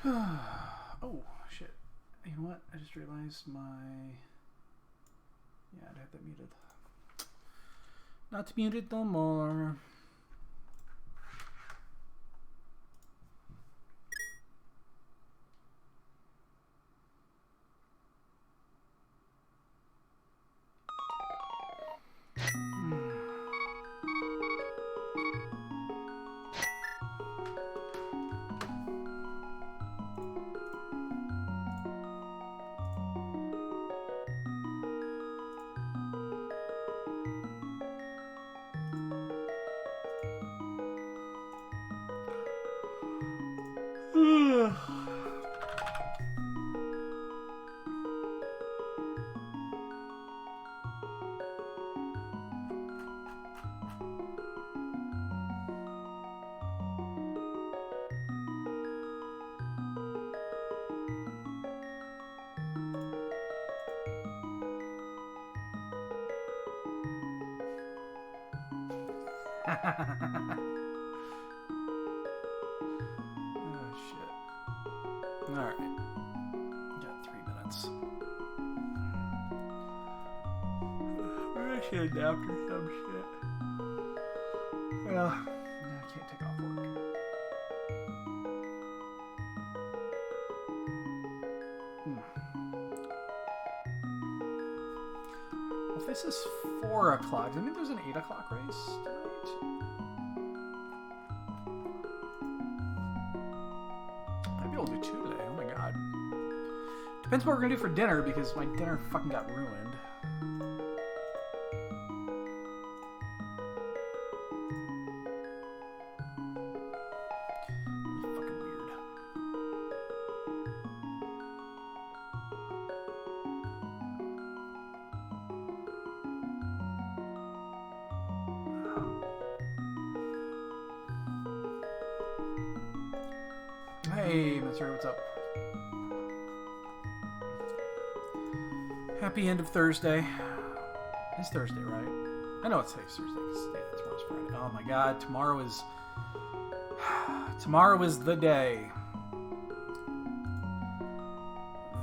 Oh, shit. You know what? I just realized my... Yeah, I'd have that muted. Not muted no more. Oh, shit. Alright. Got 3 minutes. I should adapt or some shit. Well, no, I can't take off work. If this is 4 o'clock, does that mean there's an 8 o'clock race tonight? I'd be able to do 2 today. Oh my god. Depends what we're gonna do for dinner because my dinner fucking got ruined. Fucking weird. Hey, Mr. What's up? Happy end of Thursday. It's Thursday, right? I know it's Thursday because yeah, tomorrow's Friday. Oh my god, tomorrow is the day.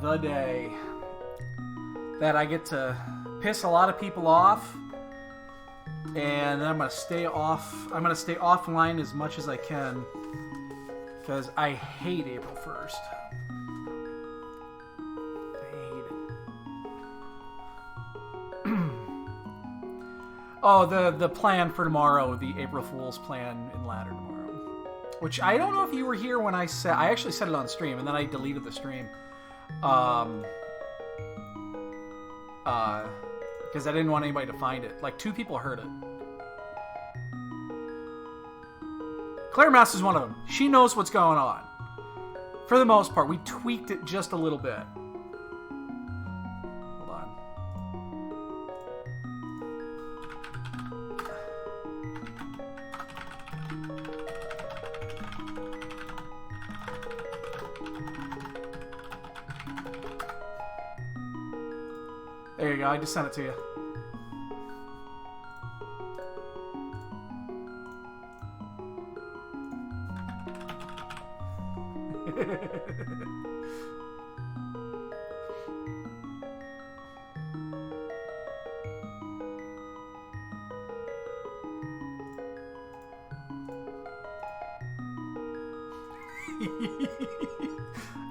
The day that I get to piss a lot of people off, and then I'm gonna stay off. I'm gonna stay offline as much as I can because I hate April 1st. Oh, the plan for tomorrow, the April Fool's plan in ladder tomorrow. Which I don't know if you were here when I said... I actually said it on stream, and then I deleted the stream. Because I didn't want anybody to find it. Like, 2 people heard it. Claire Mass is one of them. She knows what's going on. For the most part, we tweaked it just a little bit. There you go, I just sent it to you.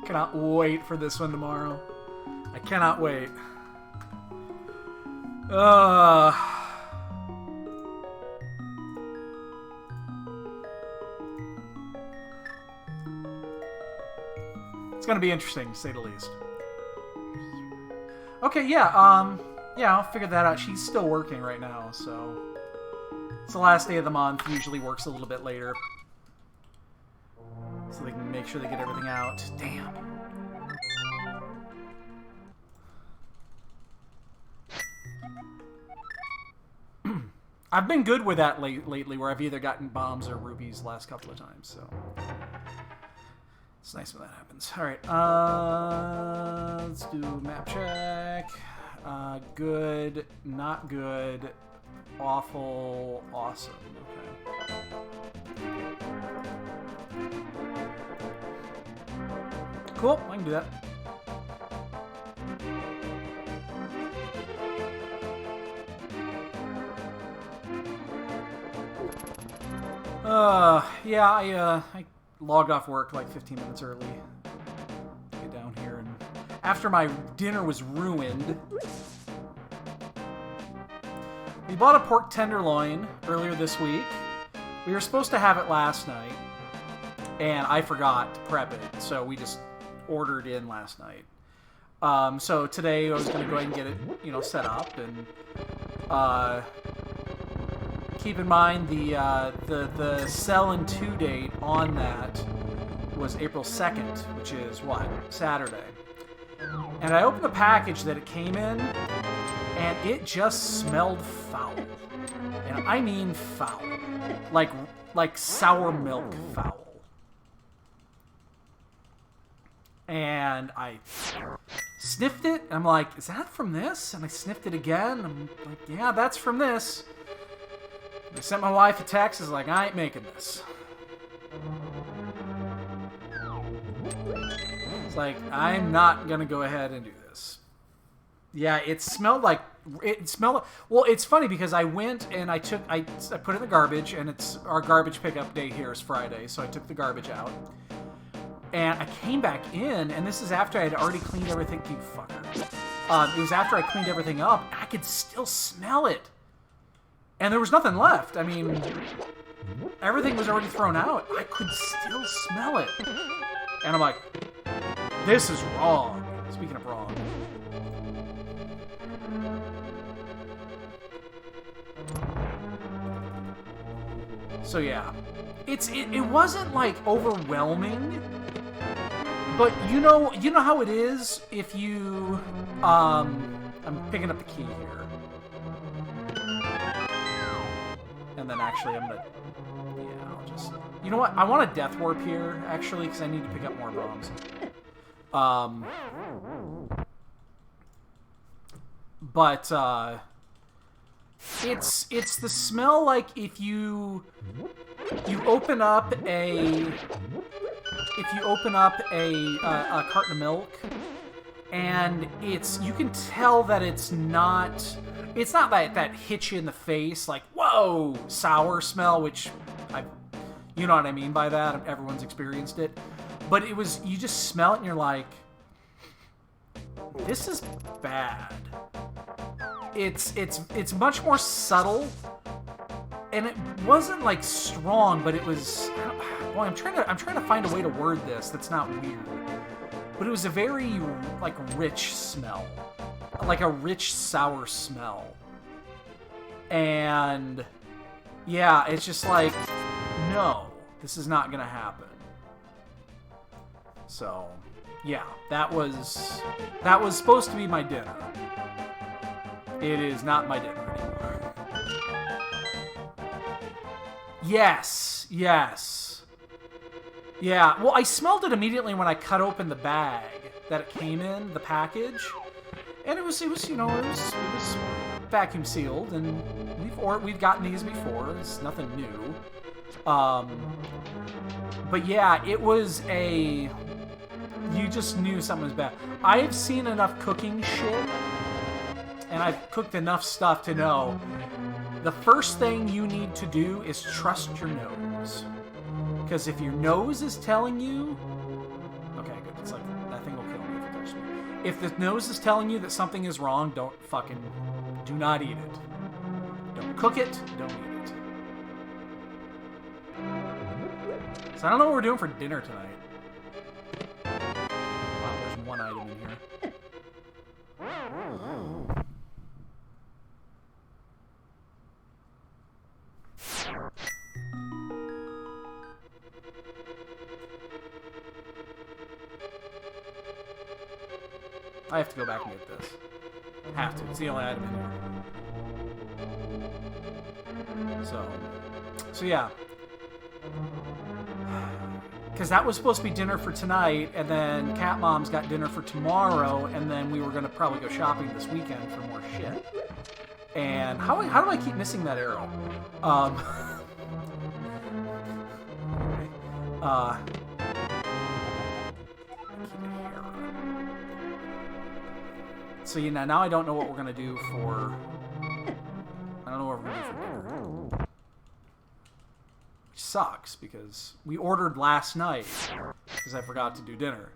Cannot wait for this one tomorrow. I cannot wait. It's gonna be interesting, to say the least. Okay, yeah, yeah, I'll figure that out. She's still working right now, so... It's the last day of the month, usually works a little bit later. So they can make sure they get everything out. Damn. I've been good with that lately, where I've either gotten bombs or rubies the last couple of times, so... It's nice when that happens. Alright, let's do map check. Good, not good, awful, awesome. Okay. Cool, I can do that. Yeah, I logged off work like 15 minutes early to get down here, and after my dinner was ruined, we bought a pork tenderloin earlier this week. We were supposed to have it last night, and I forgot to prep it, so we just ordered in last night. So today I was going to go ahead and get it, you know, set up, and keep in mind the sell in 2 date on that was April 2nd, which is what? Saturday. And I opened the package that it came in, and it just smelled foul. And I mean foul. Like sour milk foul. And I sniffed it, and I'm like, is that from this? And I sniffed it again, and I'm like, yeah, that's from this. I sent my wife a text, is like, I ain't making this. It's like, I'm not gonna go ahead and do this. Yeah, it smelled like, well, it's funny because I went and I put it in the garbage, and it's our garbage pickup day here is Friday, so I took the garbage out. And I came back in, and this is after I had already cleaned everything. You fucker. It was after I cleaned everything up, and I could still smell it. And there was nothing left. I mean, everything was already thrown out. I could still smell it. And I'm like, this is wrong. Speaking of wrong. So yeah. It wasn't like overwhelming. But you know how it is if you I'm picking up the key here. And then actually I'm gonna, yeah, I'll just, you know what? I want a death warp here, actually, because I need to pick up more bombs. But it's the smell like if you open up a carton of milk, and you can tell that it's not that hits you in the face, like, whoa, sour smell, which you know what I mean by that. Everyone's experienced it. But it was, you just smell it and you're like, this is bad. It's much more subtle, and it wasn't like strong, but it was, well, I'm trying to find a way to word this that's not weird. But it was a very like rich smell. Like a rich sour smell. And yeah, it's just like, no, this is not gonna happen. So yeah, that was supposed to be my dinner. It is not my dinner anymore. Yes. Yeah, well, I smelled it immediately when I cut open the bag that it came in, the package. And it was vacuum sealed, and we've gotten these before. It's nothing new. But yeah, it was you just knew something was bad. I've seen enough cooking shit, and I've cooked enough stuff to know the first thing you need to do is trust your nose. Because if your nose is telling you, okay, good. It's like, that thing will kill me if it touches me. If the nose is telling you that something is wrong, do not eat it. Don't cook it, don't eat it. So I don't know what we're doing for dinner tonight. Wow, there's one item in here. I have to go back and get this. Have to. It's the only item in here. So yeah. Because that was supposed to be dinner for tonight, and then Cat Mom's got dinner for tomorrow, and then we were going to probably go shopping this weekend for more shit. And how do I keep missing that arrow? So, you know, now I don't know what we're going to do for... I don't know what we're going to do for dinner. Which sucks, because we ordered last night, because I forgot to do dinner.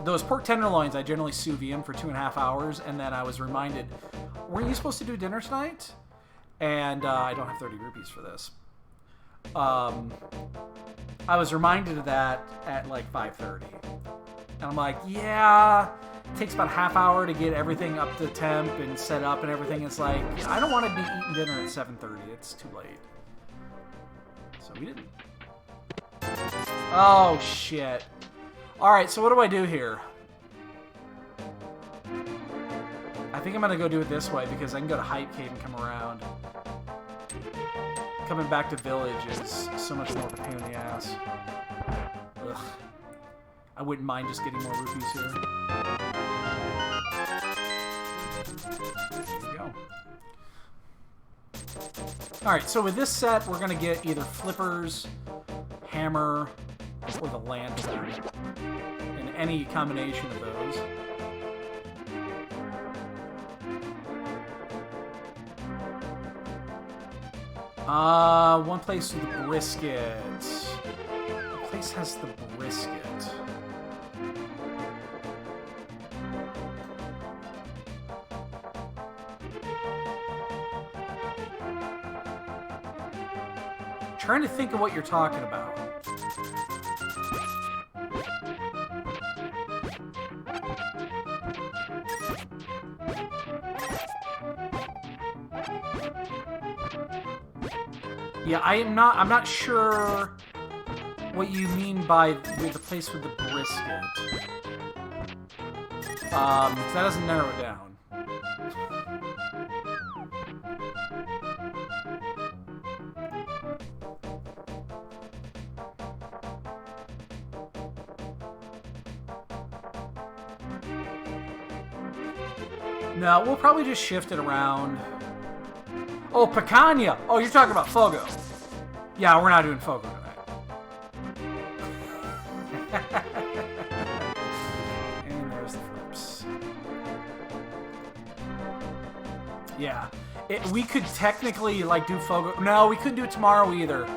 Those pork tenderloins, I generally sous vide them for 2.5 hours, and then I was reminded, weren't you supposed to do dinner tonight? And I don't have 30 rupees for this. I was reminded of that at like 5:30. And I'm like, yeah, it takes about a half hour to get everything up to temp and set up and everything. It's like, I don't want to be eating dinner at 7:30. It's too late. So we didn't. Oh, shit. Alright, so what do I do here? I think I'm going to go do it this way because I can go to Hype Cave and come around. Coming back to Village is so much more of a pain in the ass. Ugh. I wouldn't mind just getting more rupees here. There we go. Alright, so with this set, we're going to get either Flippers, Hammer, or the Lantern. And any combination of those. One place with the brisket. What place has the brisket? I'm trying to think of what you're talking about. Yeah, I'm not sure what you mean by with the place with the brisket. That doesn't narrow it down. No, we'll probably just shift it around. Oh, picanha! Oh, you're talking about Fogo. Yeah, we're not doing Fogo tonight. And there's the flips. Yeah. We could technically, like, do Fogo. No, we couldn't do it tomorrow either.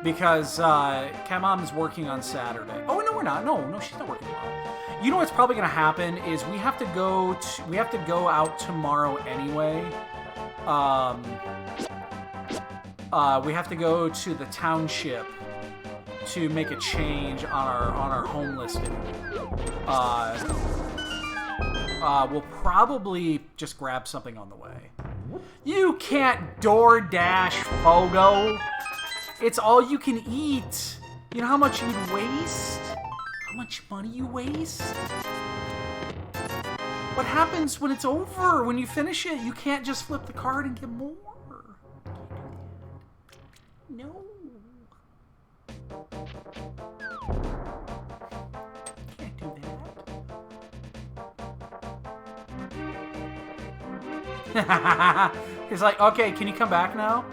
Because Kamam's working on Saturday. Oh, no, we're not. No, she's not working tomorrow. You know what's probably going to happen is we have to go out tomorrow anyway. We have to go to the township to make a change on our home listing. We'll probably just grab something on the way. You can't DoorDash Fogo. It's all you can eat. You know how much you'd waste? How much money you waste? What happens when it's over? When you finish it, you can't just flip the card and get more. No. Can't do that. He's like, okay, can you come back now?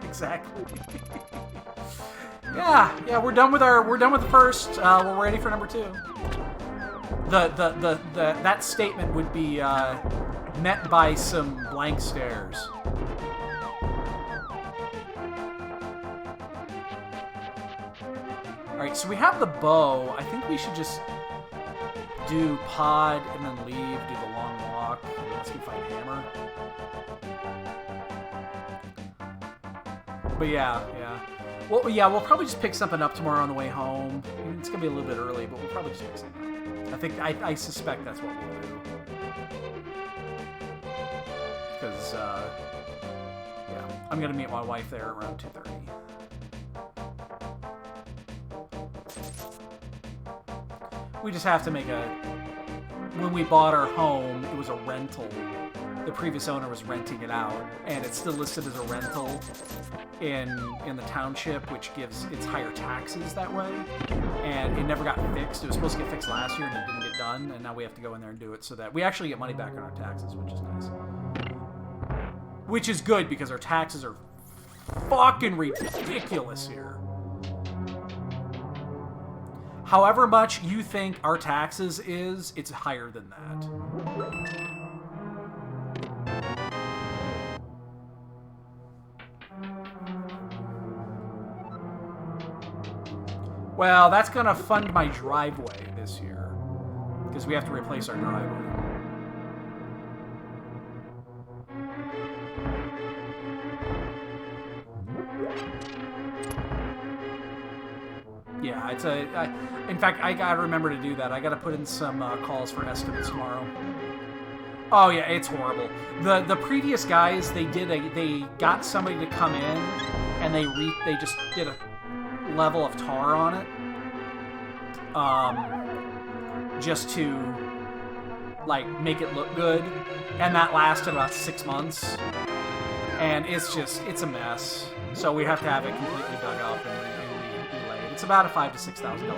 Exactly. Yeah, we're done with the first. We're ready for number 2. That statement would be met by some blank stares. Alright, so we have the bow. I think we should just do pod and then leave, do the long walk, unless we find hammer. But yeah. Well, yeah, we'll probably just pick something up tomorrow on the way home. It's gonna be a little bit early, but we'll probably just pick something up. I suspect that's what we'll do. Because, yeah, I'm gonna meet my wife there around 2:30. We just have to make when we bought our home, it was a rental. The previous owner was renting it out, and it's still listed as a rental in the township, which gives it's higher taxes that way. And it never got fixed. It was supposed to get fixed last year, and it didn't get done. And now we have to go in there and do it so that we actually get money back on our taxes, which is nice. Which is good because our taxes are fucking ridiculous here. however much you think our taxes is, it's higher than that. Well, that's going to fund my driveway this year, because we have to replace our driveway. Yeah, it's in fact, I gotta remember to do that. I gotta put in some calls for estimates tomorrow. Oh yeah, it's horrible. The previous guys, they got somebody to come in, and they just did a level of tar on it, just to like make it look good, and that lasted about 6 months, and it's a mess. So we have to have it completely dug up and relaid. It's about a $5,000 to $6,000 job.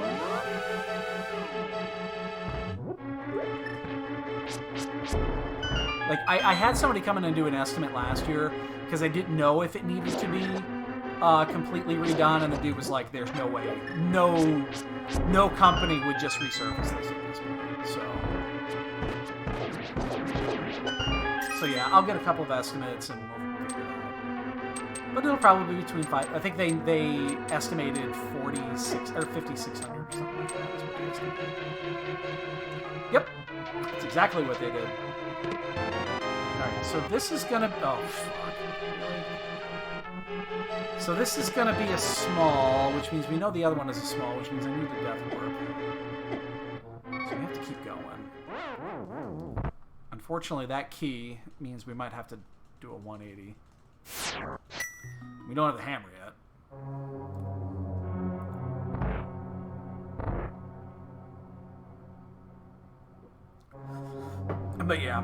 Like I had somebody come in and do an estimate last year because I didn't know if it needed to be completely redone, and the dude was like, "There's no way, no company would just resurface this at this point." So yeah, I'll get a couple of estimates and we'll figure it out. But it'll probably be between five. I think they estimated 46 or 5,600 or something like that. Is what they estimated. Yep, that's exactly what they did. All right, so this is gonna. Oh fuck. So this is going to be a small, which means we know the other one is a small, which means I need a depth warp. So we have to keep going. Unfortunately, that key means we might have to do a 180. We don't have the hammer yet. But yeah,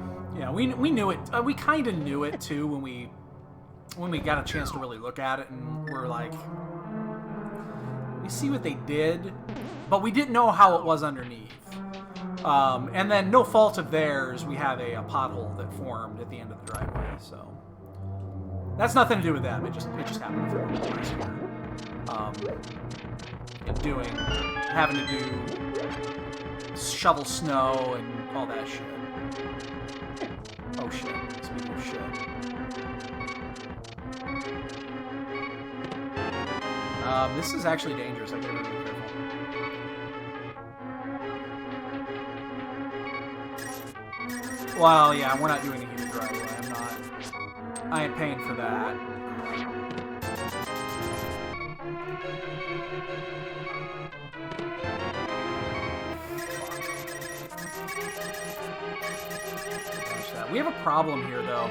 we knew it. We kind of knew it too when we got a chance to really look at it, and we're like, we see what they did, but we didn't know how it was underneath. And then, no fault of theirs, we have a pothole that formed at the end of the driveway. So that's nothing to do with them. It just happened to form last year. Having to do shovel snow and all that shit. Oh shit! Speaking of shit. This is actually dangerous. I gotta be careful. Well, yeah, we're not doing a heated driveway. I ain't paying for that. We have a problem here, though.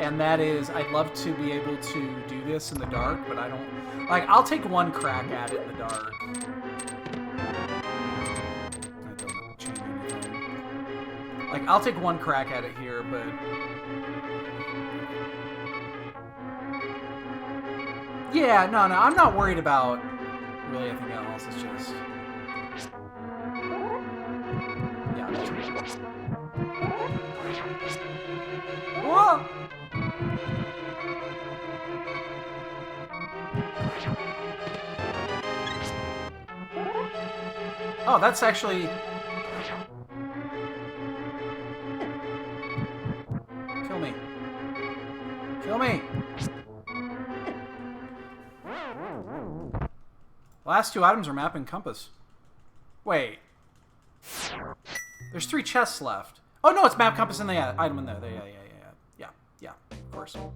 And that is, I'd love to be able to do this in the dark, but I don't... Like, I'll take one crack at it in the dark. That doesn't change anything. Like, I'll take one crack at it here, but... Yeah, no, I'm not worried about really anything else. It's just... Yeah, I'm just... Whoa! Oh, that's actually... Kill me. Kill me! Last two items are map and compass. Wait. There's 3 chests left. Oh, no, it's map, compass, and the item in there. Yeah, of course. I'm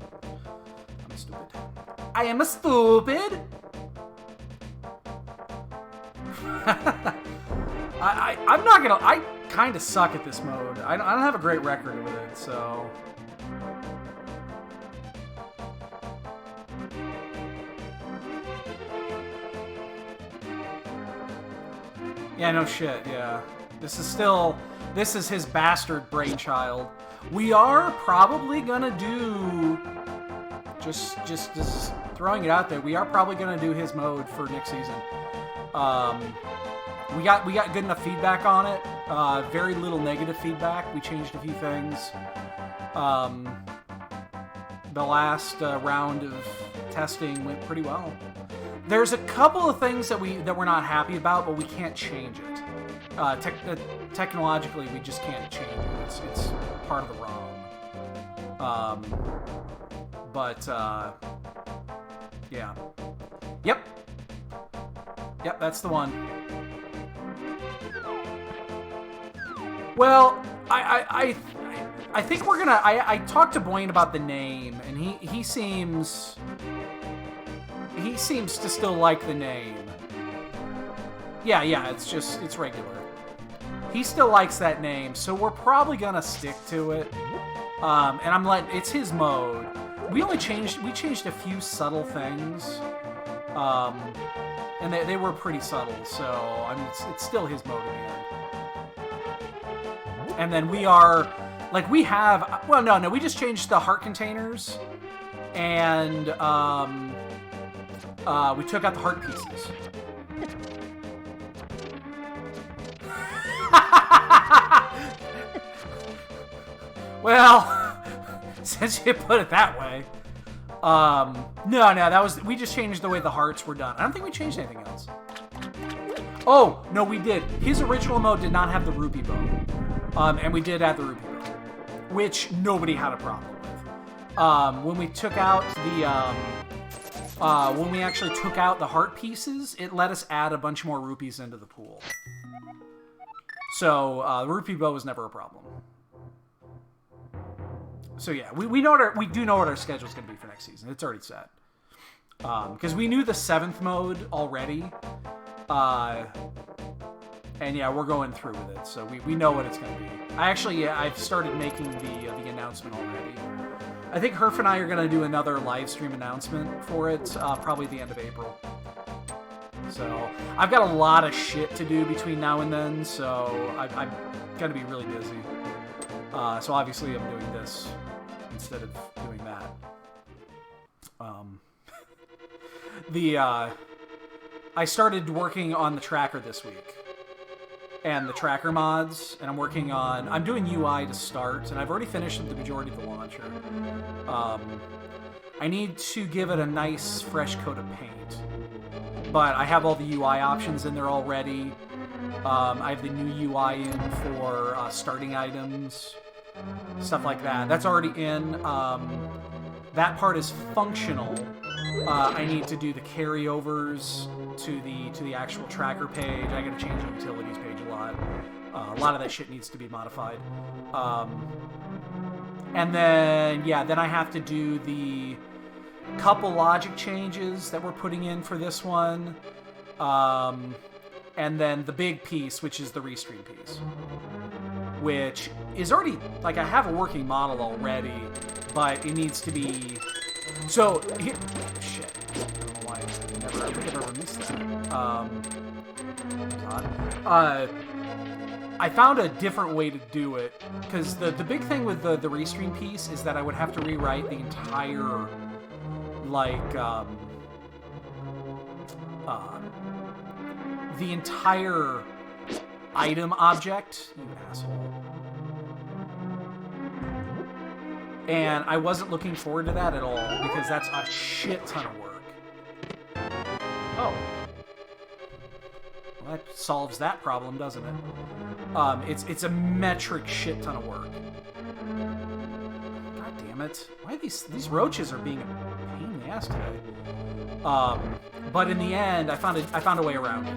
stupid. I am a stupid! I'm not gonna... I kind of suck at this mode. I don't have a great record with it, so... Yeah, no shit, yeah. This is his bastard brainchild. We are probably gonna do... Just throwing it out there, we are probably gonna do his mode for next season. We got good enough feedback on it. Very little negative feedback. We changed a few things. The last round of testing went pretty well. There's a couple of things that we're not happy about, but we can't change it. Technologically, we just can't change it. It's part of the ROM. Yeah. Yep, that's the one. Well, I think we're gonna. I talked to Boyne about the name, and he seems to still like the name. Yeah, it's regular. He still likes that name, so we're probably gonna stick to it. And it's his mode. We changed a few subtle things, and they were pretty subtle. So it's still his mode in the end. And then we just changed the heart containers, and we took out the heart pieces. Well, since you put it that way. No, we just changed the way the hearts were done. I don't think we changed anything else. Oh, no, we did. His original mode did not have the rupee bow. And we did add the rupee bow, which nobody had a problem with. When we took out when we actually took out the heart pieces, it let us add a bunch more rupees into the pool. So, the rupee bow was never a problem. So yeah, we do know what our schedule's going to be for next season. It's already set. Because we knew the 7th mode already. And yeah, we're going through with it, so we know what it's going to be. I've started making the announcement already. I think Herf and I are going to do another live stream announcement for it, probably the end of April. So I've got a lot of shit to do between now and then, so I'm going to be really busy. So obviously I'm doing this instead of doing that. I started working on the tracker this week. And the tracker mods, and I'm doing UI to start, and I've already finished the majority of the launcher. I need to give it a nice fresh coat of paint. But I have all the UI options in there already. I have the new UI in for starting items, stuff like that. That's already in. That part is functional. I need to do the carryovers to the actual tracker page. I got to change the utilities page a lot. A lot of that shit needs to be modified. And then I have to do the couple logic changes that we're putting in for this one. And then the big piece, which is the restream piece, which is already, I have a working model already, but it needs to be. So here, shit. I don't know why I don't think I've ever missed that. I found a different way to do it, because the big thing with the restream piece is that I would have to rewrite the entire the entire item object, you asshole. And I wasn't looking forward to that at all, because that's a shit ton of work. Oh. Well, that solves that problem, doesn't it? It's a metric shit ton of work. God damn it. Why are these roaches are being a pain in the ass today. But in the end, I found a way around it.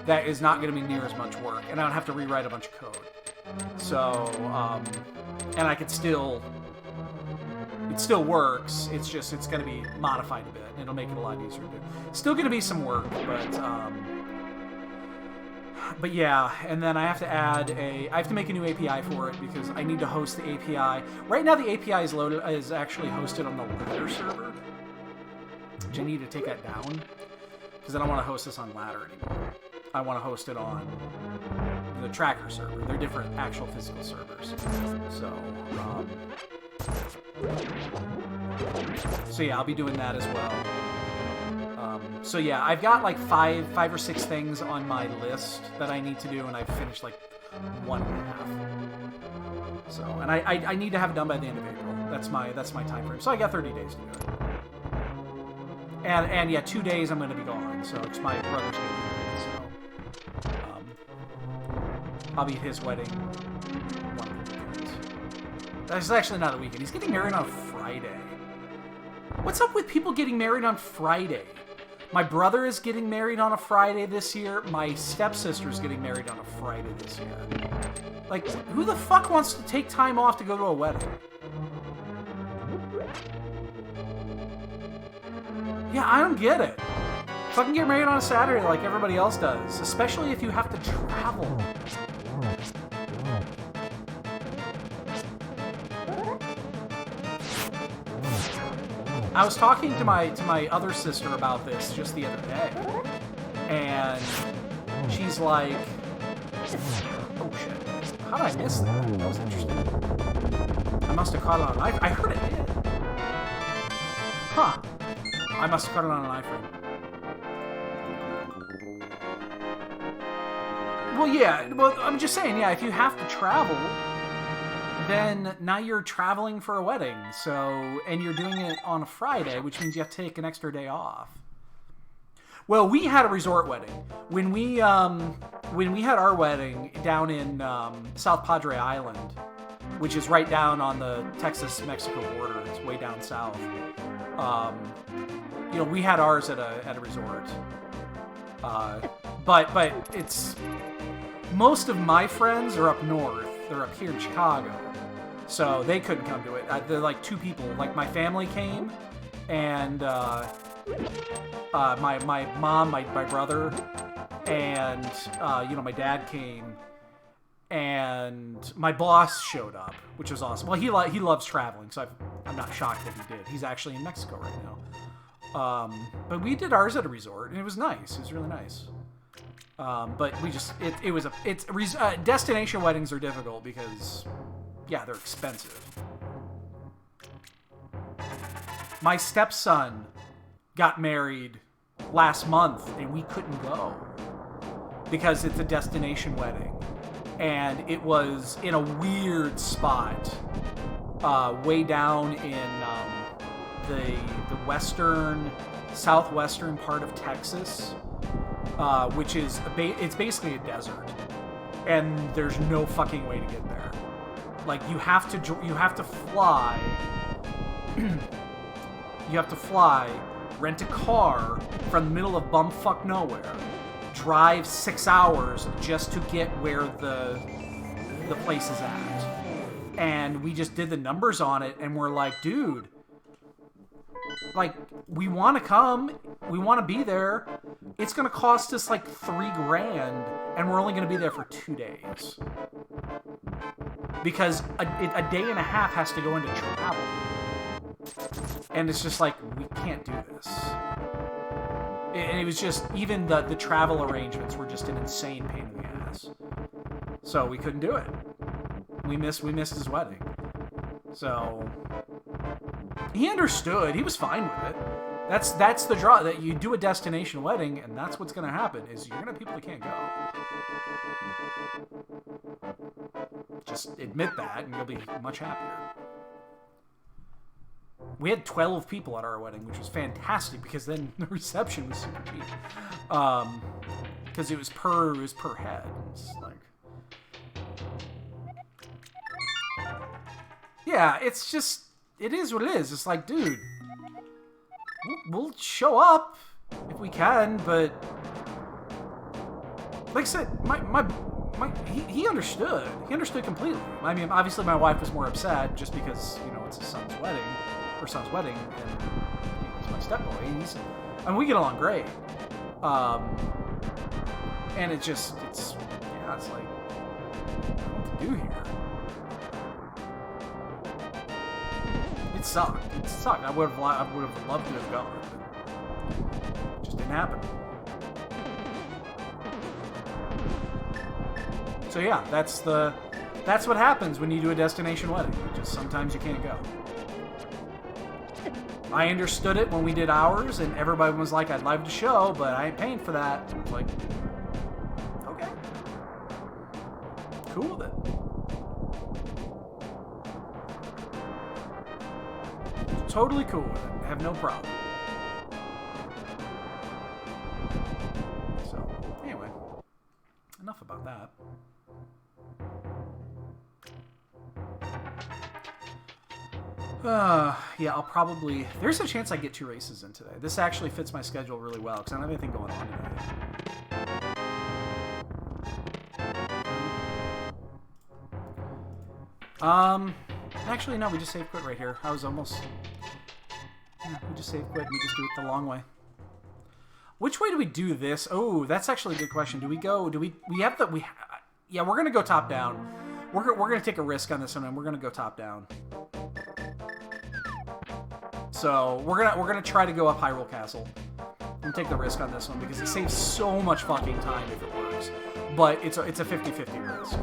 That is not going to be near as much work, and I don't have to rewrite a bunch of code. So, and I could still... It still works, it's just, it's going to be modified a bit, and it'll make it a lot easier to do. Still going to be some work, but yeah, and then I have to make a new API for it, because I need to host the API. Right now the API is actually hosted on the Ladder server, which I need to take that down, because I don't want to host this on Ladder anymore. I want to host it on the Tracker server. They're different actual physical servers. So yeah, I'll be doing that as well. So yeah, I've got like five or six things on my list that I need to do, and I've finished like 1.5. So, and I need to have it done by the end of April. That's my time frame. So I got 30 days to do it. And yeah, 2 days I'm going to be gone, so it's my brother's getting married, so I'll be at his wedding one of the weekends. That's actually not a weekend. He's getting married on a Friday. What's up with people getting married on Friday? My brother is getting married on a Friday this year. My stepsister is getting married on a Friday this year. Like, who the fuck wants to take time off to go to a wedding? Yeah, I don't get it. Fucking get married on a Saturday like everybody else does, especially if you have to travel. I was talking to my other sister about this just the other day, and she's like, "Oh shit! How did I miss that? That was interesting. I must have caught it on an iPhone. I heard it did. Huh? I must have caught it on an iPhone. Well, yeah. Well, I'm just saying, yeah. If you have to travel, then now you're traveling for a wedding. So, and you're doing it on a Friday, which means you have to take an extra day off. Well, we had a resort wedding when we had our wedding down in South Padre Island, which is right down on the Texas-Mexico border. It's way down south. You know, we had ours at a resort. But it's most of my friends are up north. They're up here in Chicago, so they couldn't come to it. They're like two people. Like my family came, and my mom, my brother, and you know, my dad came, and my boss showed up, which was awesome. Well, he loves traveling, so I'm not shocked that he did. He's actually in Mexico right now. But we did ours at a resort, and it was nice. It was really nice. But we just destination weddings are difficult because, yeah, they're expensive. My stepson got married last month, and we couldn't go because it's a destination wedding, and it was in a weird spot, way down in the southwestern part of Texas, which is it's basically a desert, and there's no fucking way to get there. Like you have to fly. You have to fly, rent a car from the middle of bumfuck nowhere, drive 6 hours just to get where the place is at. And we just did the numbers on it, and we're like, dude, like, we want to come, we want to be there. It's going to cost us like $3,000, and we're only going to be there for 2 days. Because a day and a half has to go into travel. And it's just like, we can't do this. And it was just, even the travel arrangements were just an insane pain in the ass. So we couldn't do it. We missed his wedding. So he understood. He was fine with it. That's the draw. That you do a destination wedding, and that's what's going to happen, is you're going to have people that can't go. Just admit that, and you'll be much happier. We had 12 people at our wedding, which was fantastic, because then the reception was super cheap. Because it was per head. It's like, yeah, it's just, it is what it is. It's like, dude, we'll show up if we can, but like I said, he understood. He understood completely. I mean, obviously my wife was more upset just because, you know, it's his son's wedding, and you know, he's my stepboy, and we get along great. And it's like, I don't know what to do here. It sucked. I would have loved to have gone, but it just didn't happen. So yeah, that's what happens when you do a destination wedding. Just sometimes you can't go. I understood it when we did ours, and everybody was like, "I'd love to show, but I ain't paying for that." I was like, okay, cool then. Totally cool with it. I have no problem. Yeah, I'll probably... There's a chance I get 2 races in today. This actually fits my schedule really well, because I don't have anything going on today. Actually, no, we just save quit right here. I was almost... Yeah, we just save quit and we just do it the long way. Which way do we do this? Oh, that's actually a good question. Do we go... Yeah, we're going to go top down. We're going to take a risk on this one, and we're going to go top down. So we're gonna try to go up Hyrule Castle and take the risk on this one because it saves so much fucking time if it works. But it's a 50-50 risk.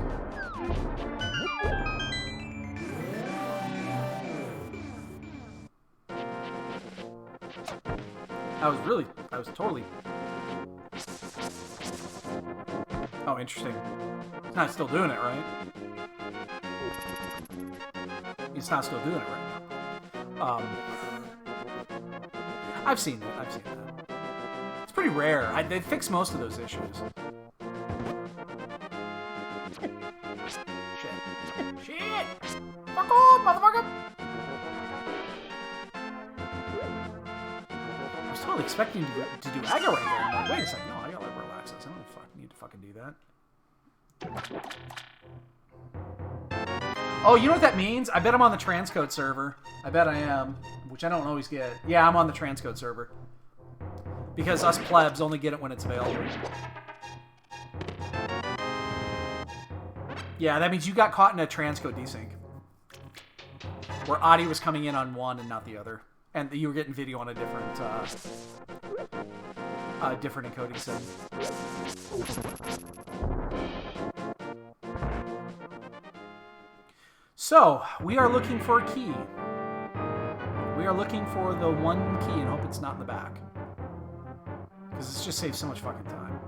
I was totally... Oh, interesting. It's not still doing it, right? It's not still doing it right. I've seen that. It's pretty rare. They fix most of those issues. Shit! Fuck off, motherfucker! I was totally expecting to do aggro right there. I'm like, wait a second. No, I gotta relax this. I don't need to fucking do that. Oh, you know what that means? I bet I'm on the transcode server. I bet I am, which I don't always get. Yeah, I'm on the transcode server. Because us plebs only get it when it's available. Yeah, that means you got caught in a transcode desync. Where Adi was coming in on one and not the other. And you were getting video on a different, different encoding setting. So, we are looking for a key. We are looking for the one key and hope it's not in the back. Because this just saves so much fucking time.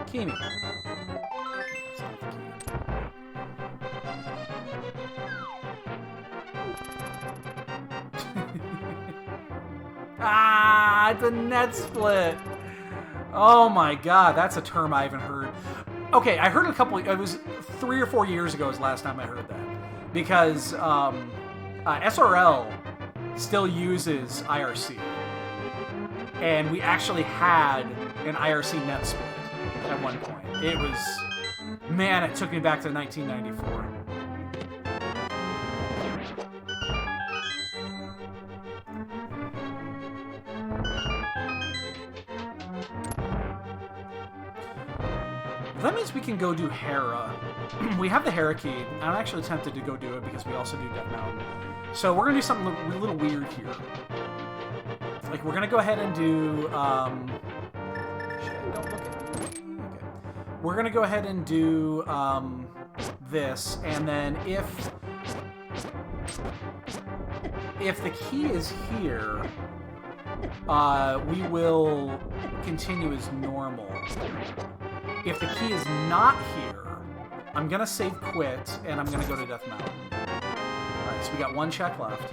Kimi. That's not the key. Ah, it's a net split. Oh my god, that's a term I haven't heard. Okay, I heard it it was 3 or 4 years ago was the last time I heard that. Because SRL still uses IRC. And we actually had an IRC net split at one point. It was... Man, it took me back to 1994. That means we can go do Hera. We have the Hera key. I'm actually tempted to go do it because we also do Death Mountain. So we're going to do something a little weird here. Like, we're going to go ahead and do... Shit, don't look at me. Okay. We're going to go ahead and do this, and then if the key is here, we will continue as normal. If the key is not here, I'm going to save quit, and I'm going to go to Death Mountain. Alright, so we got 1 check left.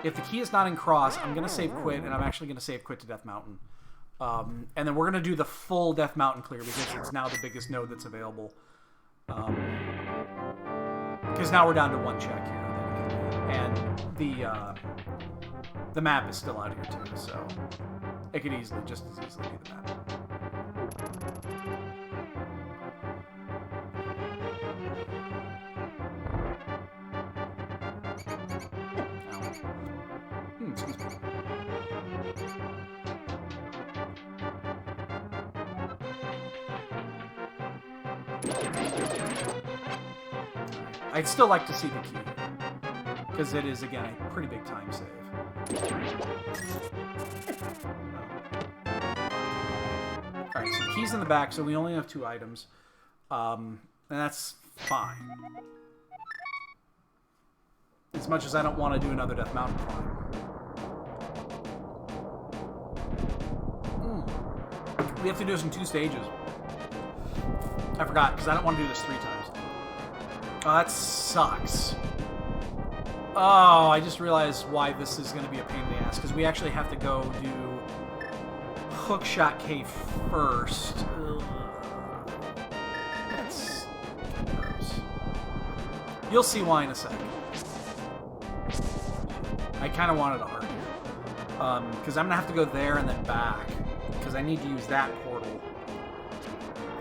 If the key is not in cross, I'm going to save quit, and I'm actually going to save quit to Death Mountain. And then we're going to do the full Death Mountain clear, because it's now the biggest node that's available. Because now we're down to 1 check here. And the map is still out here, too, so it could easily, just as easily be the map. Excuse me. I'd still like to see the key, because it is, again, a pretty big time save. Alright, so the key's in the back, so we only have 2 items. And that's fine. As much as I don't want to do another Death Mountain climb. We have to do this in 2 stages. I forgot, because I don't want to do this 3 times. Oh, that sucks. Oh, I just realized why this is going to be a pain in the ass. Because we actually have to go do Hookshot Cave first. Ugh. That's gross. You'll see why in a second. I kind of wanted a heart here. Because I'm going to have to go there and then back. Because I need to use that portal.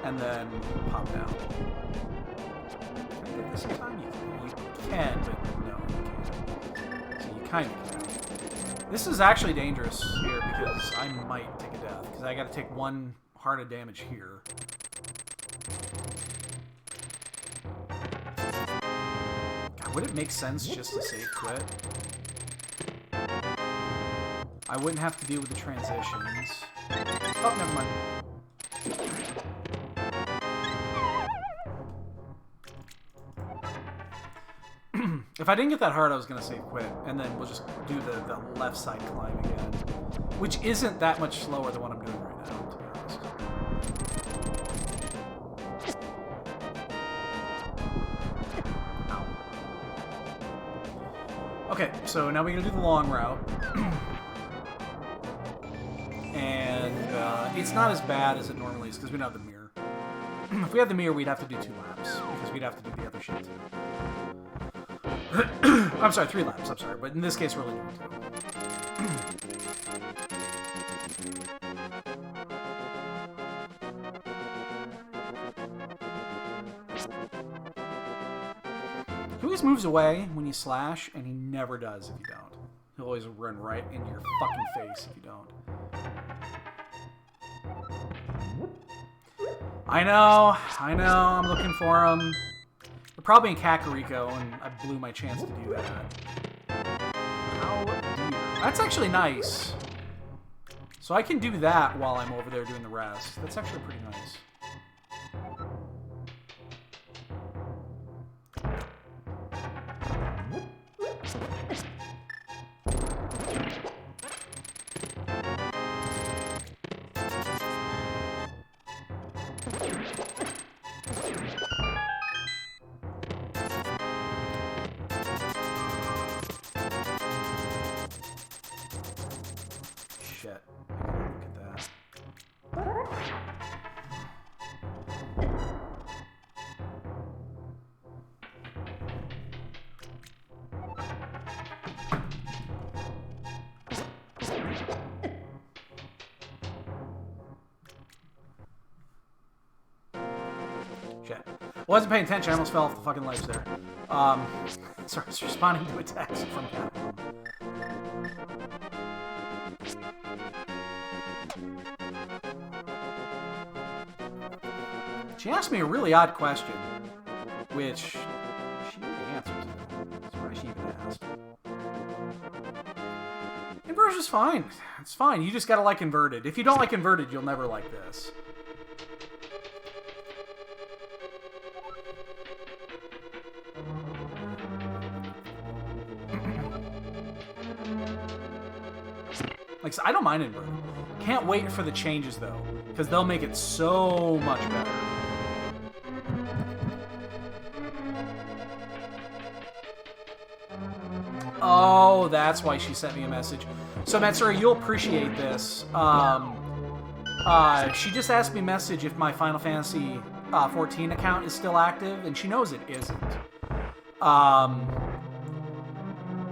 And then pop down. Can I get this in time? You can, but no, you can't. So you kind of can. This is actually dangerous here because I might take a death. Because I got to take 1 heart of damage here. God, would it make sense just to save quit? I wouldn't have to deal with the transitions. Oh, never mind. If I didn't get that hard, I was going to save quit, and then we'll just do the left side climb again, which isn't that much slower than what I'm doing right now, to be honest. Ow. Okay, so now we're going to do the long route, and it's not as bad as it normally is because we don't have the mirror. If we had the mirror, we'd have to do 2 laps because we'd have to do the other shit too. I'm sorry, 3 laps, I'm sorry, but in this case we're only doing 2. He always moves away when you slash, and he never does if you don't. He'll always run right into your fucking face if you don't. I know, I'm looking for him. They're probably in Kakariko, and I blew my chance to do that. How dear. That's actually nice. So I can do that while I'm over there doing the rest. That's actually pretty nice. Shit. I gotta look at that. Shit. Wasn't paying attention, I almost fell off the fucking ledge there. Sorry, it's responding to attacks from Capcom. She asked me a really odd question, which she knew the answer to. That's why she even asked. Inversia's fine. It's fine. You just gotta like inverted. If you don't like inverted, you'll never like this. Like, I don't mind inverted. Can't wait for the changes though, because they'll make it so much better. Oh, that's why she sent me a message. So, Matsuri, you'll appreciate this. She just asked me a message if my Final Fantasy 14 account is still active, and she knows it isn't.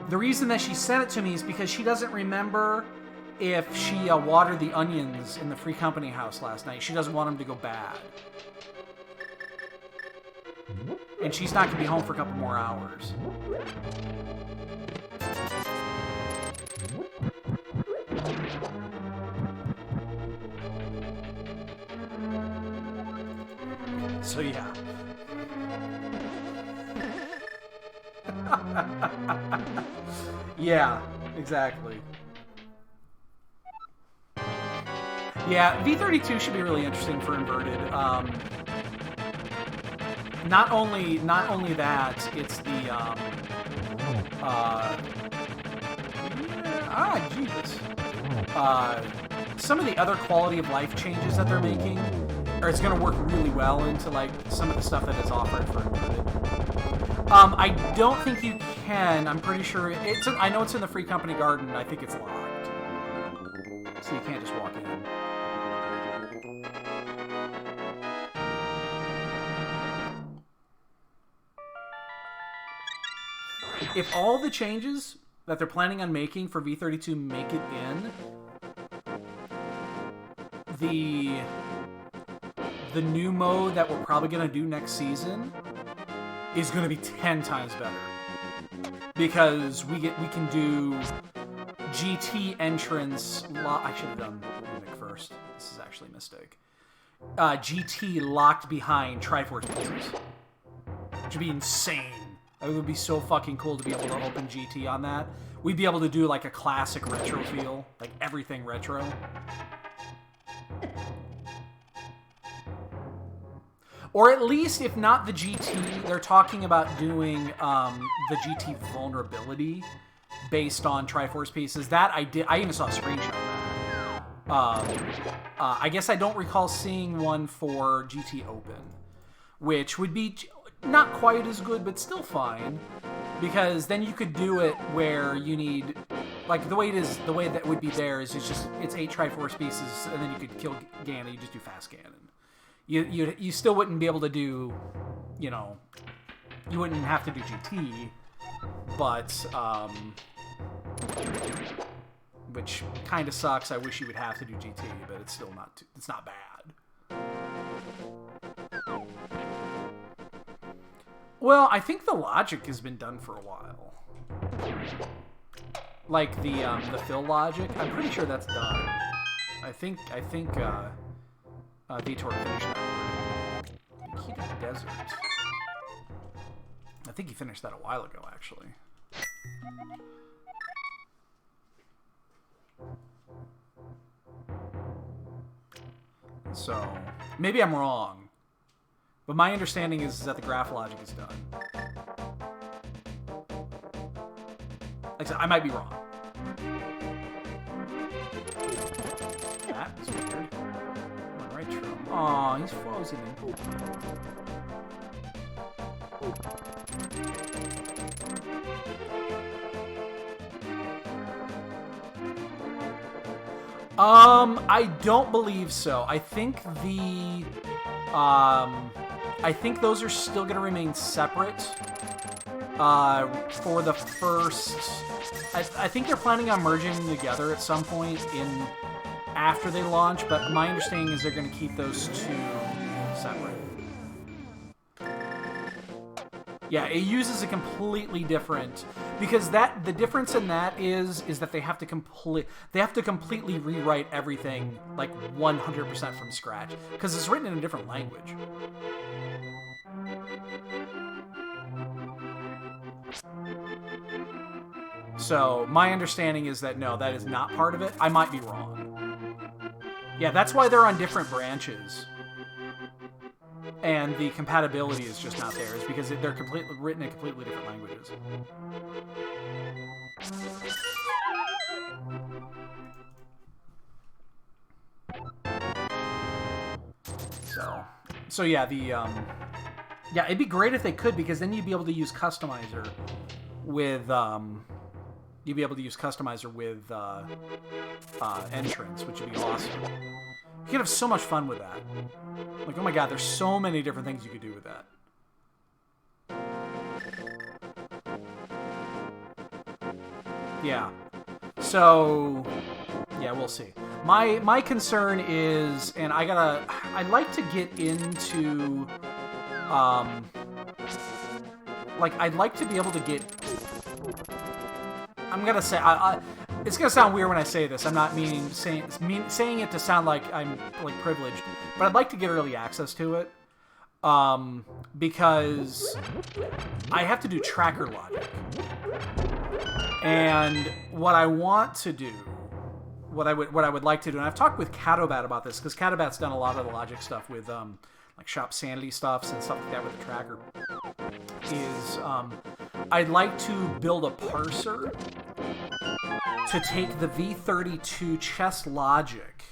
The reason that she sent it to me is because she doesn't remember if she watered the onions in the Free Company house last night. She doesn't want them to go bad. And she's not going to be home for a couple more hours. So, yeah. Yeah, exactly. Yeah, V32 should be really interesting for inverted. Not only that, it's the Jesus. Some of the other quality of life changes that they're making, or it's going to work really well into like some of the stuff that is offered for inverted. I don't think you can. I'm pretty sure it's. I know it's in the Free Company Garden. I think it's locked, so you can't just walk in. If all the changes that they're planning on making for V32 make it in, the new mode that we're probably going to do next season is going to be 10 times better. Because we can do GT entrance... I should have done Mimic first. This is actually a mistake. GT locked behind Triforce pieces. Which would be insane. It would be so fucking cool to be able to open GT on that. We'd be able to do like a classic retro feel. Like everything retro. Or at least, if not the GT, they're talking about doing the GT vulnerability based on Triforce pieces. That I did. I even saw a screenshot of that. I guess I don't recall seeing one for GT Open, which would be not quite as good, but still fine. Because then you could do it where you need, like the way that would be there is it's 8 Triforce pieces, and then you could kill Ganon. You just do fast Ganon. You still wouldn't be able to do, you know, you wouldn't have to do GT, but, which kind of sucks. I wish you would have to do GT, but it's still not, it's not bad. Well, I think the logic has been done for a while. Like the fill logic, I'm pretty sure that's done. I think Vitor finished that one. Heated Desert. I think he finished that a while ago, actually. So, maybe I'm wrong. But my understanding is that the graph logic is done. Like I said, I might be wrong. That was weird. Aw, he's frozen. I don't believe so. I think I think those are still going to remain separate. For the first... I think they're planning on merging them together at some point after they launch, but my understanding is they're going to keep those two separate. Yeah, it uses a completely different, because the difference in that is that they have to completely rewrite everything like 100% from scratch, because it's written in a different language. So my understanding is that no, that is not part of it. I might be wrong. Yeah, that's why they're on different branches. And the compatibility is just not there, is because they're written in completely different languages. So yeah, yeah, it'd be great if they could, because then you'd be able to use Customizer with Entrance, which would be awesome. You could have so much fun with that. Like, oh my god, there's so many different things you could do with that. Yeah. So, yeah, we'll see. My concern is, and I'd like to get into, like, I'd like to be able to get, I'm gonna say, it's gonna sound weird when I say this. I'm not saying it to sound like I'm like privileged, but I'd like to get early access to it, because I have to do tracker logic, and what I want to do, what I would like to do, and I've talked with Catobat about this, because Catobat's done a lot of the logic stuff with like Shop Sanity stuffs and stuff like that with the tracker. Is I'd like to build a parser to take the V32 chess logic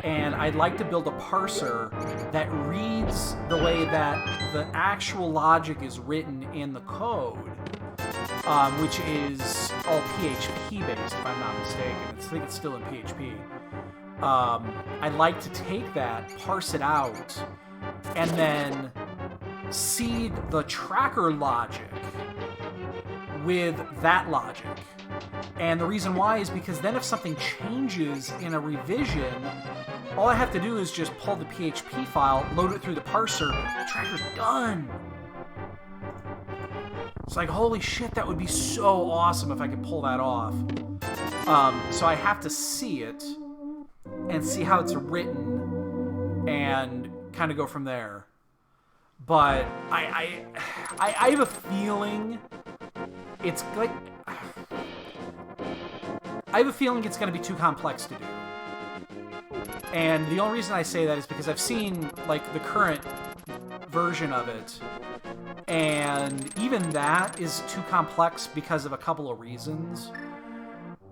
And I'd like to build a parser that reads the way that the actual logic is written in the code, which is all PHP based, if I'm not mistaken. I think it's still in PHP. I'd like to take that, parse it out, and then seed the tracker logic with that logic. And the reason why is because then if something changes in a revision, all I have to do is just pull the PHP file, load it through the parser, the tracker's done. It's like, holy shit, that would be so awesome if I could pull that off. So I have to see it and see how it's written and kind of go from there. But I have a feeling it's like... I have a feeling it's going to be too complex to do. And the only reason I say that is because I've seen, like, the current version of it, and even that is too complex because of a couple of reasons.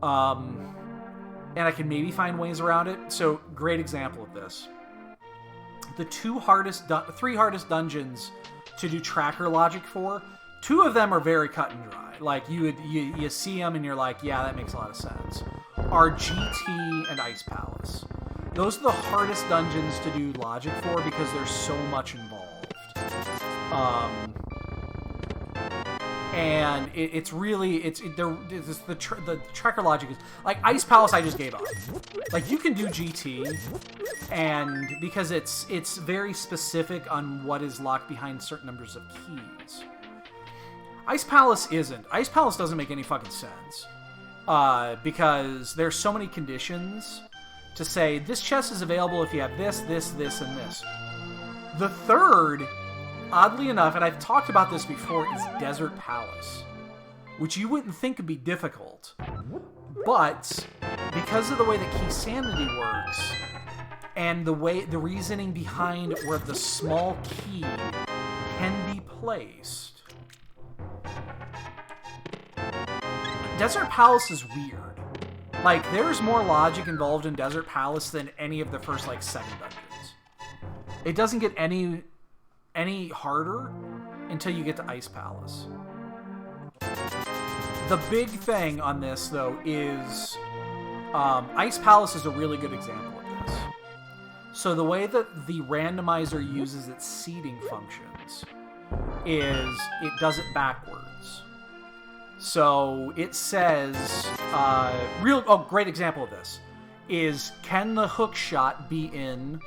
And I can maybe find ways around it. So, great example of this. The three hardest dungeons to do tracker logic for, 2 of them are very cut and dry. Like, you see them and you're like, yeah, that makes a lot of sense. Are GT and Ice Palace. Those are the hardest dungeons to do logic for because there's so much involved. And it's the tracker logic is like Ice Palace. I just gave up. Like, you can do GT, and because it's very specific on what is locked behind certain numbers of keys. Ice Palace isn't. Ice Palace doesn't make any fucking sense because there's so many conditions to say this chest is available if you have this, this, this, and this. The third, oddly enough, and I've talked about this before, is Desert Palace, which you wouldn't think would be difficult, but because of the way that key sanity works and the reasoning behind where the small key can be placed, Desert Palace is weird. Like, there's more logic involved in Desert Palace than any of the first, like, 7 dungeons. It doesn't get any harder until you get to Ice Palace. The big thing on this, though, is Ice Palace is a really good example of this. So the way that the randomizer uses its seeding functions is it does it backwards. So it says, great example of this is, can the hook shot be in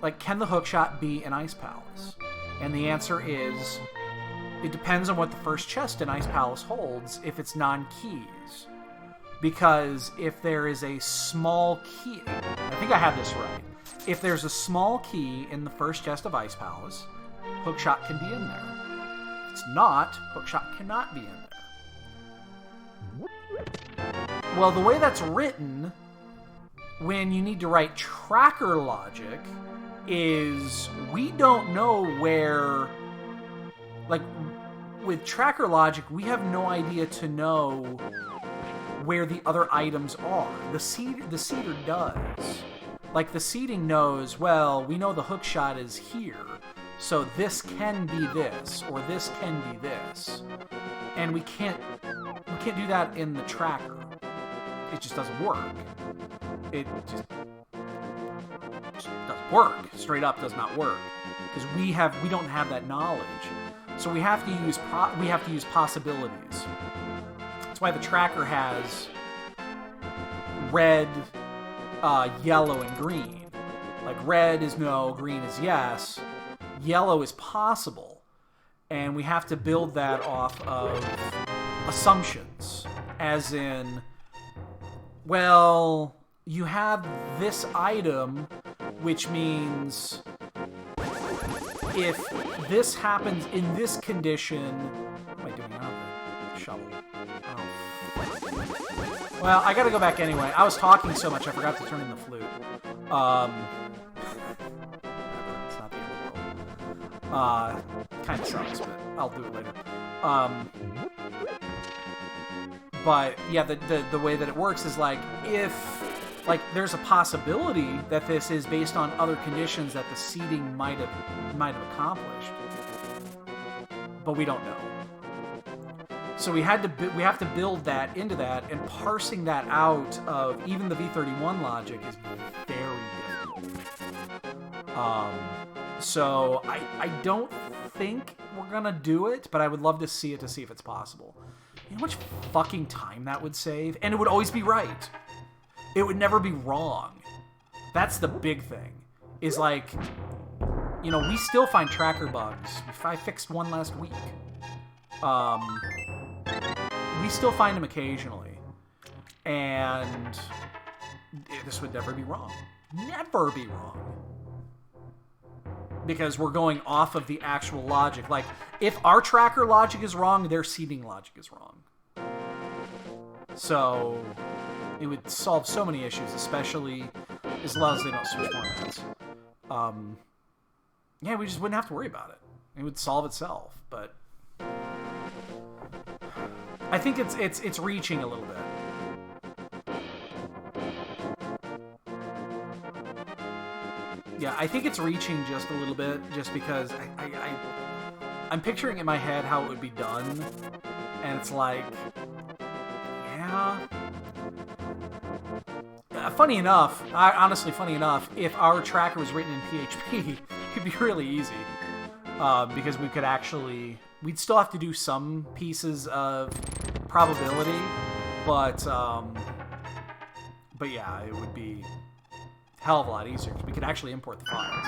Ice Palace? And the answer is, it depends on what the first chest in Ice Palace holds if it's non-keys. Because if there is a small key, I think I have this right. If there's a small key in the first chest of Ice Palace, hookshot can be in there. If it's not, hookshot cannot be in there. Well, the way that's written, when you need to write tracker logic, is we don't know where... Like, with tracker logic, we have no idea to know where the other items are. The seeder does. Like, the seeding knows, well, we know the hookshot is here, so this can be this, or this can be this. And we can't do that in the tracker. It just doesn't work. It just doesn't work. Straight up does not work. Because we don't have that knowledge. So we have to use possibilities. That's why the tracker has red, yellow, and green. Like, red is no, green is yes. Yellow is possible. And we have to build that off of assumptions. As in, well, you have this item, which means if this happens in this condition... What am I doing now? The shovel. Oh. Well, I gotta go back anyway. I was talking so much I forgot to turn in the flute. It's not the end of the world. Kinda sucks, but I'll do it later. But yeah, the way that it works is like, if like, there's a possibility that this is based on other conditions that the seeding might have accomplished, but we don't know. So we have to build that into that, and parsing that out of even the V31 logic is very difficult. So I don't think we're gonna do it, but I would love to see it to see if it's possible. You know how much fucking time that would save? And it would always be right. It would never be wrong. That's the big thing. Is like, you know, we still find tracker bugs. I fixed one last week. We still find them occasionally. And this would never be wrong. Never be wrong. Because we're going off of the actual logic. Like, if our tracker logic is wrong, their seeding logic is wrong. So, it would solve so many issues, especially as long as they don't switch formats. Yeah, we just wouldn't have to worry about it. It would solve itself, but I think it's reaching a little bit. Yeah, I think it's reaching just a little bit, just because I'm picturing in my head how it would be done, and it's like, yeah. Funny enough, if our tracker was written in PHP, it'd be really easy, because we could actually, we'd still have to do some pieces of probability, but yeah, it would be a hell of a lot easier because we could actually import the files.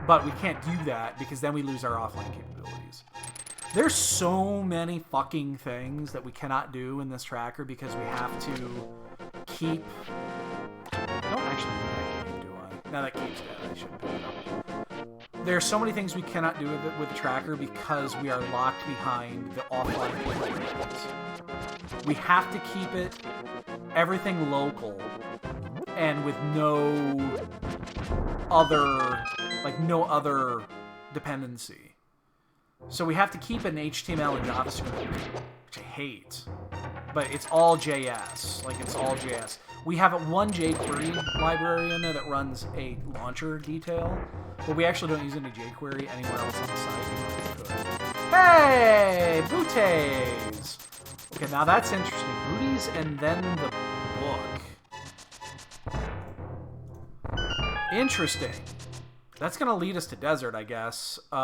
But we can't do that because then we lose our offline capabilities. There's so many fucking things that we cannot do in this tracker because we have to keep... I don't actually do that game, do I? No, that game's dead. I shouldn't pick it up. There's so many things we cannot do with the tracker because we are locked behind the offline capabilities. We have to keep it everything local and with no other dependency. So we have to keep it in HTML and JavaScript, which I hate. But it's all JS. Like, it's all JS. We have one jQuery library in there that runs a launcher detail, but we actually don't use any jQuery anywhere else on the site. Hey! Booties! Okay, now that's interesting. Booties and then the book. Interesting. That's gonna lead us to desert, I guess. You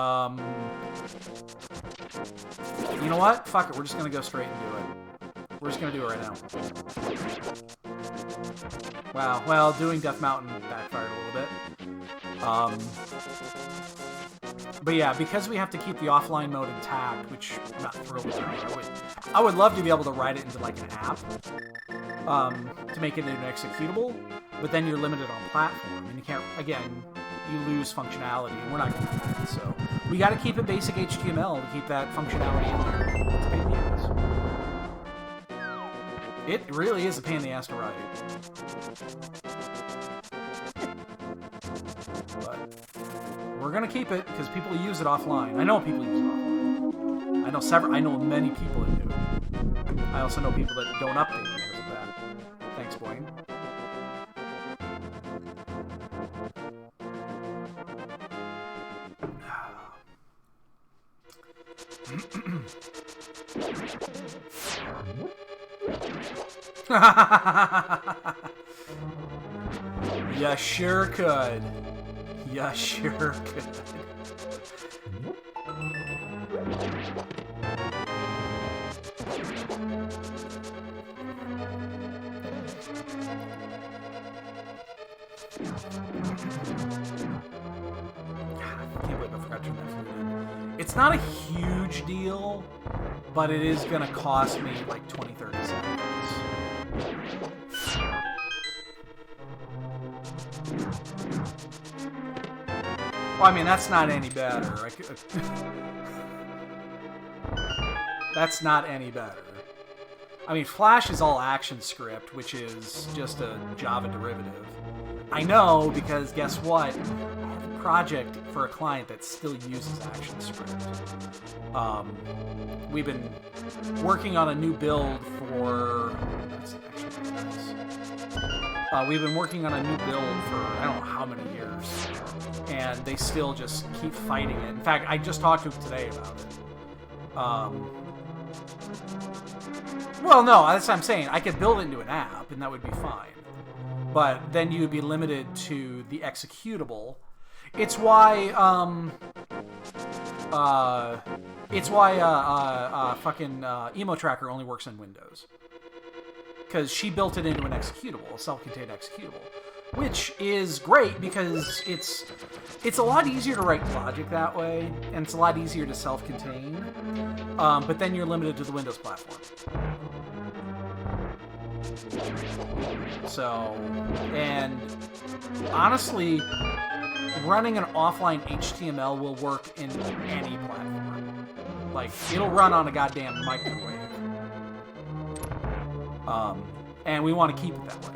know what? Fuck it, we're just gonna go straight and do it. We're just gonna do it right now. Wow, well, doing Death Mountain backfired a little bit. But yeah, because we have to keep the offline mode intact, which I'm not thrilled about. I would love to be able to write it into like an app to make it an executable, but then you're limited on platform, and you can't, again, you lose functionality, and we're not going to do that. So we got to keep it basic HTML to keep that functionality in there. It's a pain in the ass. It really is a pain in the ass to write. But we're going to keep it because people use it offline. I know people use it offline. I know many people that do. I also know people that don't update because of that. Thanks, Boyne. You sure could. You sure could. It's not a huge deal, but it is going to cost me like 20-30 seconds. Well, I mean, that's not any better. That's not any better. I mean, Flash is all ActionScript, which is just a Java derivative. I know, because guess what? Project for a client that still uses ActionScript. We've been working on a new build for That's actually really nice. We've been working on a new build for I don't know how many years, and they still just keep fighting it. In fact, I just talked to him today about it. Well, no, that's what I'm saying. I could build it into an app, and that would be fine. But then you would be limited to the executable. It's why, fucking Emo Tracker only works on Windows. Because she built it into an executable, a self-contained executable. Which is great because it's a lot easier to write logic that way, and it's a lot easier to self-contain. But then you're limited to the Windows platform. So, and honestly, running an offline HTML will work in any platform. Like, it'll run on a goddamn microwave. And we want to keep it that way.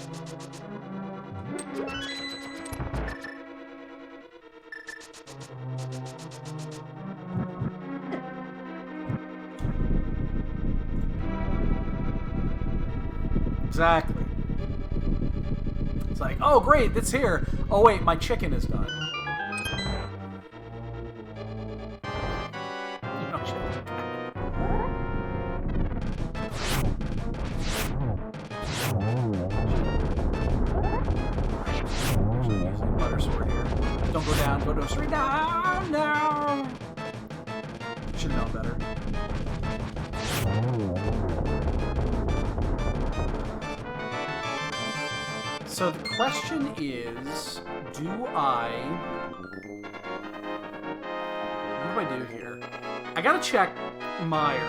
Exactly. It's like, oh great, it's here. Oh wait, my chicken is done. You know, chicken. Using butter sword here. Don't go down. Go to straight down. No. Should know better. So the question is, what do I do here? I gotta check Meyer.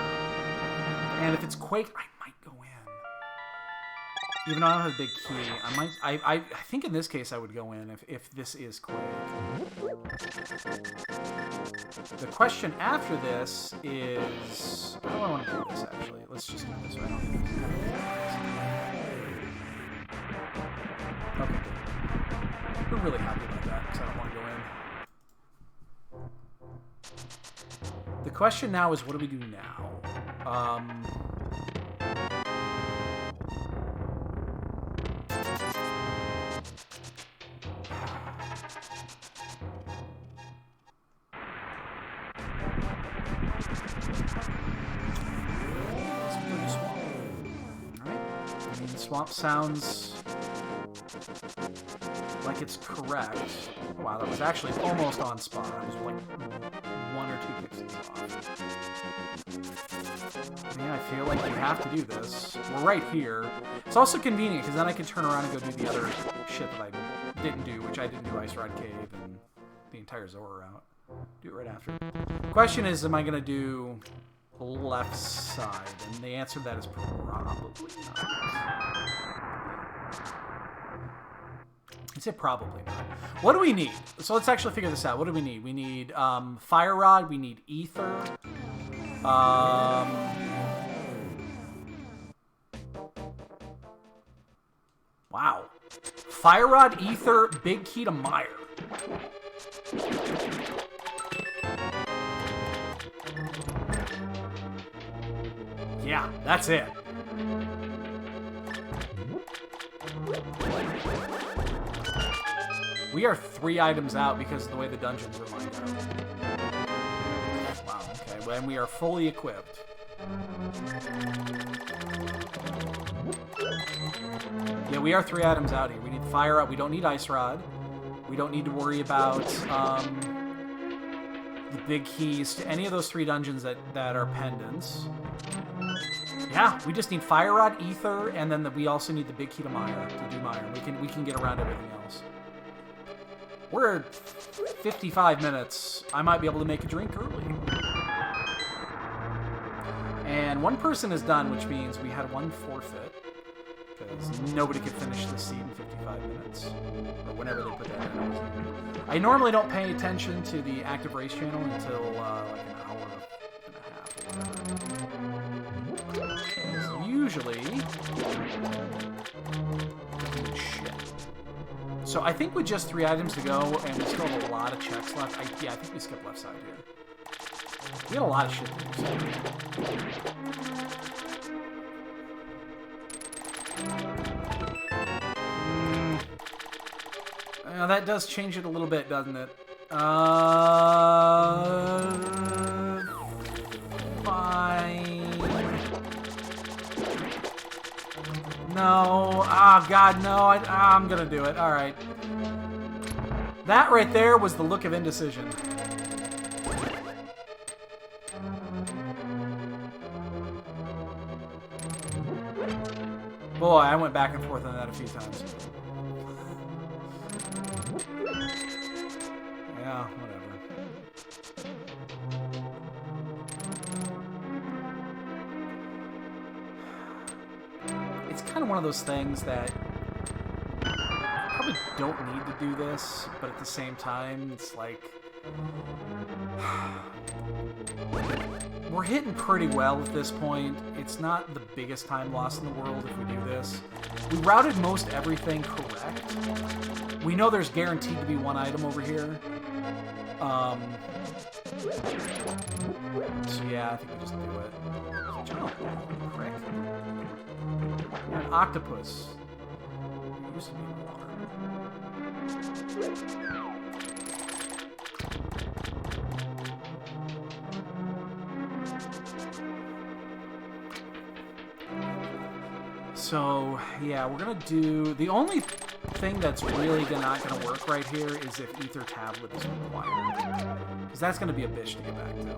And if it's Quake, I might go in. Even though I don't have a big key, I think in this case I would go in if this is Quake. The question after this is, how do I want to do this actually? Let's just do this right now. Okay, good. We're really happy about that, because I don't want to go in. The question now is, what do we do now? Let's go to Swamp. Alright. I mean, Swamp sounds like it's correct. Wow, that was actually almost on spot. I was like 1 or 2 pixels off. Yeah, I feel like you have to do this. We're right here. It's also convenient because then I can turn around and go do the other shit that I didn't do, which I didn't do Ice Rod Cave and the entire Zora route. Do it right after. Question is, am I going to do left side? And the answer to that is probably not. I said probably not. What do we need? So let's actually figure this out. What do we need? We need Fire Rod. We need Ether. Wow. Fire Rod, Ether, Big Key to Meyer. Yeah, that's it. We are 3 items out because of the way the dungeons are lined up. Wow, okay. Well, and we are fully equipped. Yeah, we are 3 items out here. We need Fire Rod. We don't need Ice Rod. We don't need to worry about the big keys to any of those 3 dungeons that are pendants. Yeah, we just need Fire Rod, Ether, and then we also need the big key to Meyer to do Meyer. We can get around everything else. We're at 55 minutes. I might be able to make a drink early. And 1 person is done, which means we had 1 forfeit. Because nobody could finish the seed in 55 minutes. Or whenever they put that in. I normally don't pay attention to the active race channel until like an hour and a half. Usually... Shit. So I think with just 3 items to go, and we still have a lot of checks left. Yeah, I think we skipped left side here. We had a lot of shit to do. Now that does change it a little bit, doesn't it? Fine. No. Oh, God, no. I'm gonna do it. All right. That right there was the look of indecision. Boy, I went back and forth on that a few times. Yeah, whatever. It's kind of one of those things that I probably don't need to do this, but at the same time, it's like... We're hitting pretty well at this point. It's not the biggest time lost in the world if we do this. We routed most everything correct. We know there's guaranteed to be one item over here. So yeah, I think we just do it. Jump, prick. You're an octopus. You used to be in the water. So, yeah, we're going to do... The only thing that's really not going to work right here is if Ether Tablet is required. Because that's going to be a bitch to get back to.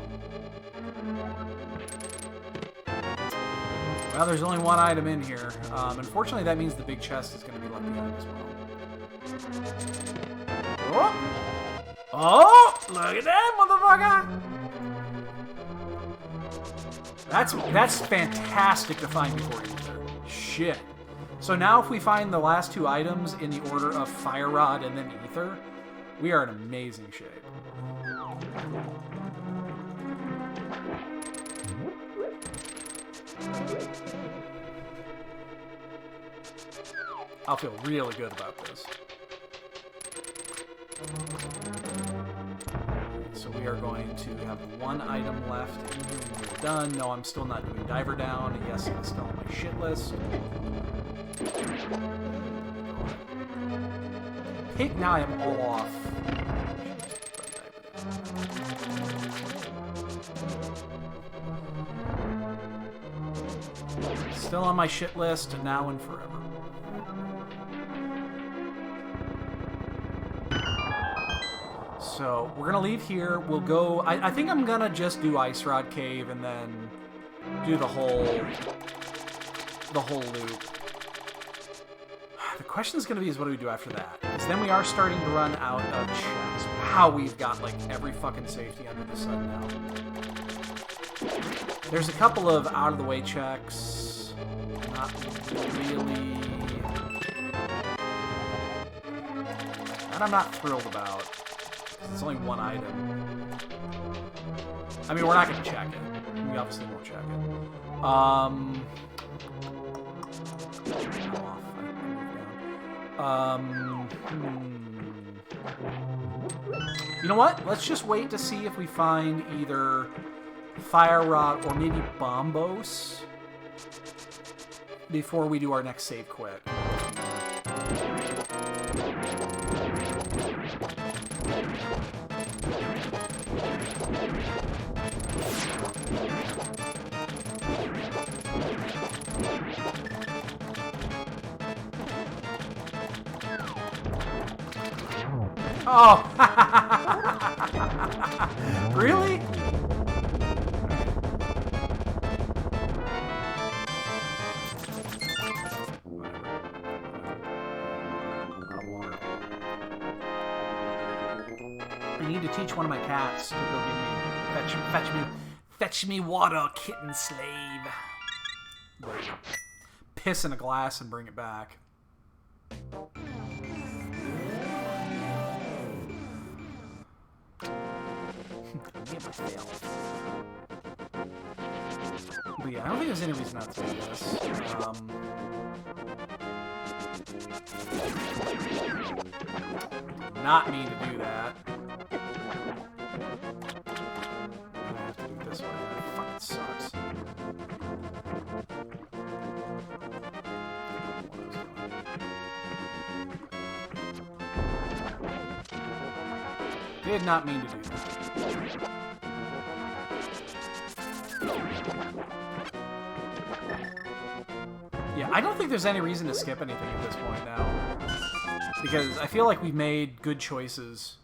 Well, there's only one item in here. Unfortunately, that means the big chest is going to be left behind as well. Oh! Oh! Look at that, motherfucker! That's fantastic to find before Ether. Shit. So now if we find the last two items in the order of Fire Rod and then Ether, we are in amazing shape. I'll feel really good about this. So we are going to have one item left in here when we're done. No, I'm still not doing Diver Down. Yes, it's still on my shit list. Pig, now I am all off. Still on my shit list, now and forever. So, we're gonna leave here. We'll go... I think I'm gonna just do Ice Rod Cave and then do the whole loop. The question is gonna be is what do we do after that? Because then we are starting to run out of checks. Wow, we've got like every fucking safety under the sun now. There's a couple of out-of-the-way checks. Not really... That I'm not thrilled about. It's only one item. I mean, we're not going to check it. We obviously won't check it. You know what? Let's just wait to see if we find either Fire Rod or maybe Bombos before we do our next save quit. Oh! Really? I need to teach one of my cats to go give me fetch me water, kitten slave. Piss in a glass and bring it back. But yeah, I don't think there's any reason not to do this. Not mean to do that. I have to do it this way. That fucking sucks. Did not mean to do that. Yeah, I don't think there's any reason to skip anything at this point now. Because I feel like we've made good choices.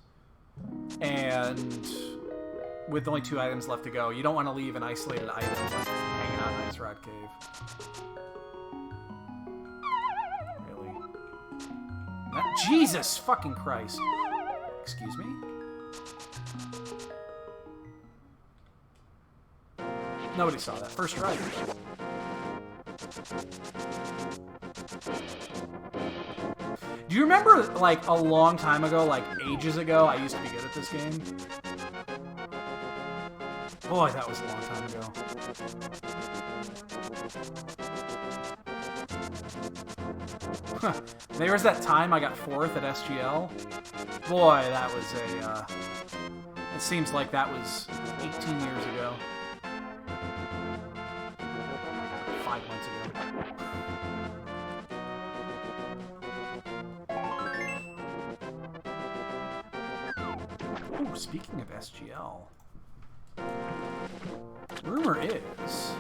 And with only 2 items left to go, you don't want to leave an isolated item like hanging out in Ice Rod Cave. Really? Jesus fucking Christ. Excuse me? Nobody saw that. First try. Do you remember, like, a long time ago, like, ages ago, I used to be good at this game? Boy, that was a long time ago. Huh. There was that time I got 4th at SGL. Boy, that was a, it seems like that was 18 years ago. 5 months ago. Ooh, speaking of SGL, rumor is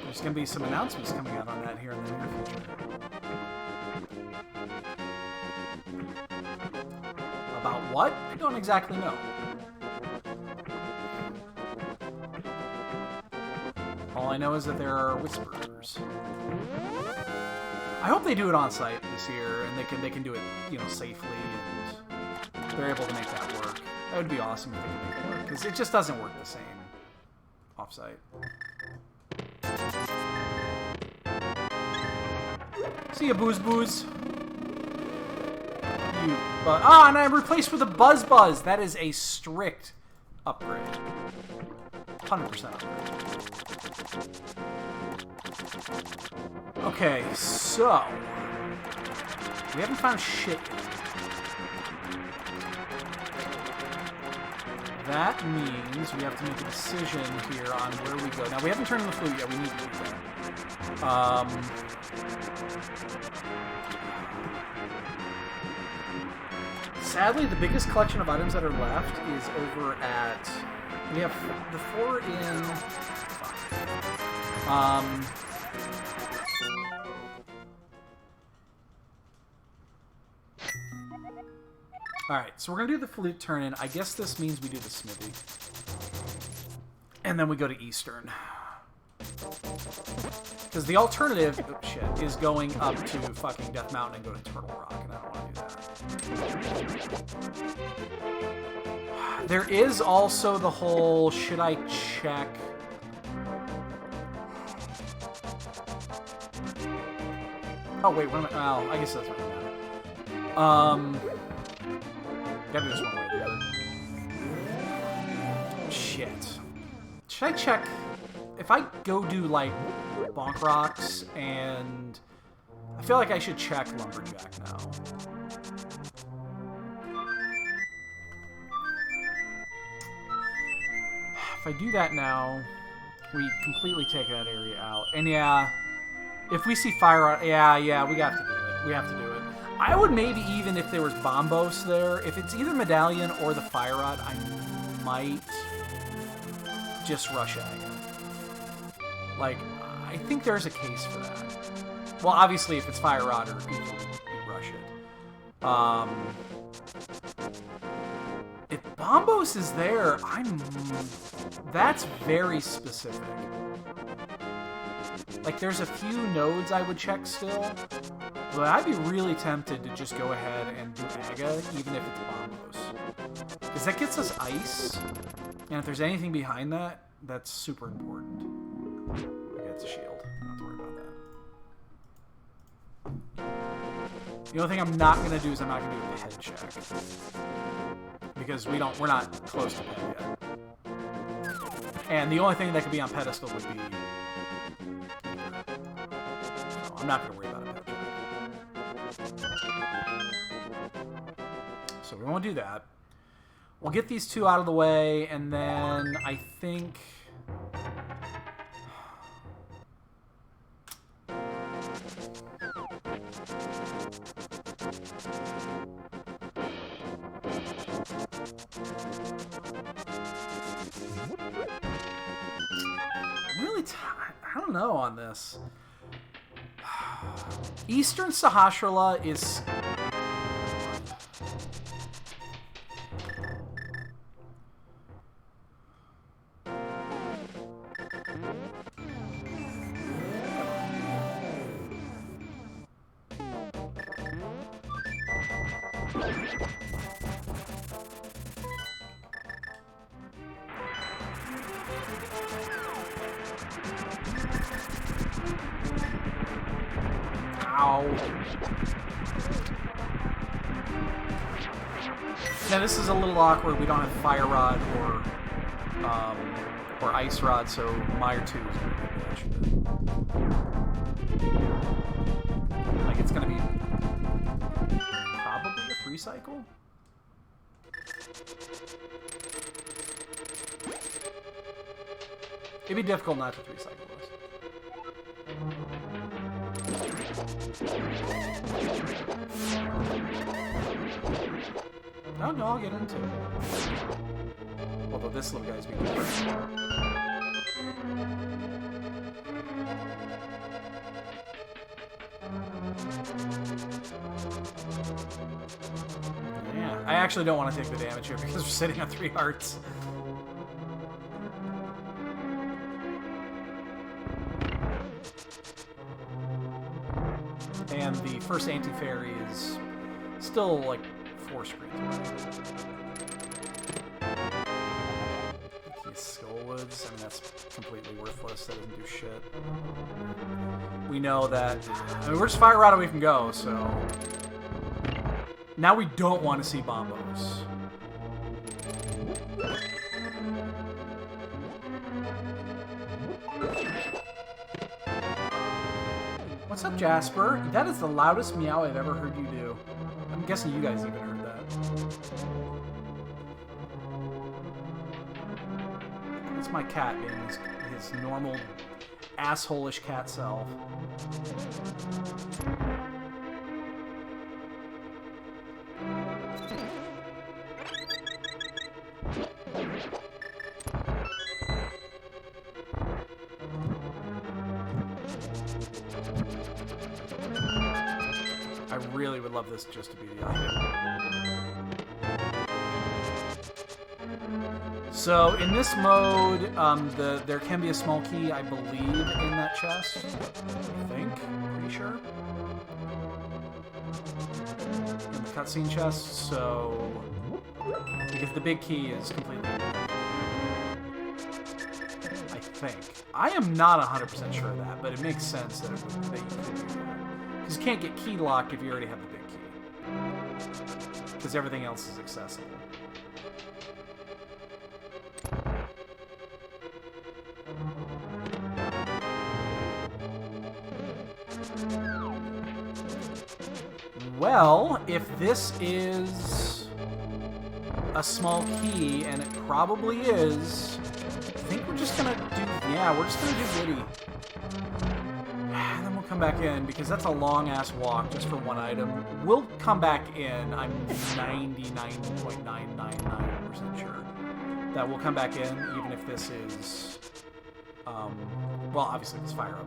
there's going to be some announcements coming out on that here in the near future. About what? I don't exactly know. All I know is that there are whispers. I hope they do it on site this year, and they can do it, you know, safely, and they're able to make that work. That would be awesome if they could make it work, because it just doesn't work the same off-site. See ya, Booze Booze. And I'm replaced with a Buzz Buzz. That is a strict upgrade. 100% upgrade. Okay, so we haven't found shit yet. That means we have to make a decision here on where we go. Now, we haven't turned in the flute yet. We need to do that. Sadly, the biggest collection of items that are left is over at... We have the 4 in... Alright, so we're going to do the flute turn-in. I guess this means we do the smithy. And then we go to Eastern. Because the alternative, oh shit, is going up to fucking Death Mountain and go to Turtle Rock, and I don't want to do that. There is also the whole, should I check... Oh wait, what am I... Oh, I guess that's what I'm at. Gotta do this one way or the other. Shit. Should I check... If I go do, like, Bonk Rocks and... I feel like I should check Lumberjack now. If I do that now, we completely take that area out. And yeah, if we see Fire Rod... Yeah, we have to do it. We have to do it. I would maybe even, if there was Bombos there, if it's either Medallion or the Fire Rod, I might just rush Agate. Like, I think there's a case for that. Well, obviously, if it's Fire Rod or Evil, we rush it. If Bombos is there, that's very specific. Like, there's a few nodes I would check still, but I'd be really tempted to just go ahead and do Aga, even if it's Bombos. Because that gets us ice, and if there's anything behind that, that's super important. Okay, it's a shield. I don't have to worry about that. The only thing I'm not going to do is I'm not going to do a head check. Because we're not close to pet yet. And the only thing that could be on pedestal would be... So I'm not going to worry about a pet check. So we won't do that. We'll get these 2 out of the way, and then I think... really... I don't know on this. Eastern Sahasrara is... Ow. Now this is a little awkward. We don't have Fire Rod or Ice Rod, so Mire 2 is going to be a bitch. Like, it's going to be probably a 3-cycle? It'd be difficult not to 3-cycle this. No, I'll get into it. Although this little guy's being first. Yeah, I actually don't want to take the damage here because we're sitting on 3 hearts. And the first anti-fairy is still like 4 screens away. Skullwoods, I mean, that's completely worthless. That doesn't do shit. We know that... I mean, we're just Fire Rod away from go, so... Now we don't want to see Bombos. What's up, Jasper? That is the loudest meow I've ever heard you do. I'm guessing you guys even heard that. It's my cat being his normal asshole-ish cat self. I really would love this just to be the item. So in this mode, there can be a small key, I believe, in that chest. I think, pretty sure. In the cutscene chest, so because the big key is completely. I think. I am not 100% sure of that, but it makes sense that you could do that. Because you can't get key locked if you already have the big key. Because everything else is accessible. Well, if this is a small key, and it probably is, I think we're just gonna do, yeah, we're just gonna do Giddy. And then we'll come back in, because that's a long-ass walk just for one item. We'll come back in, I'm 99.999% sure that we'll come back in, even if this is, well, obviously it's Fire Up.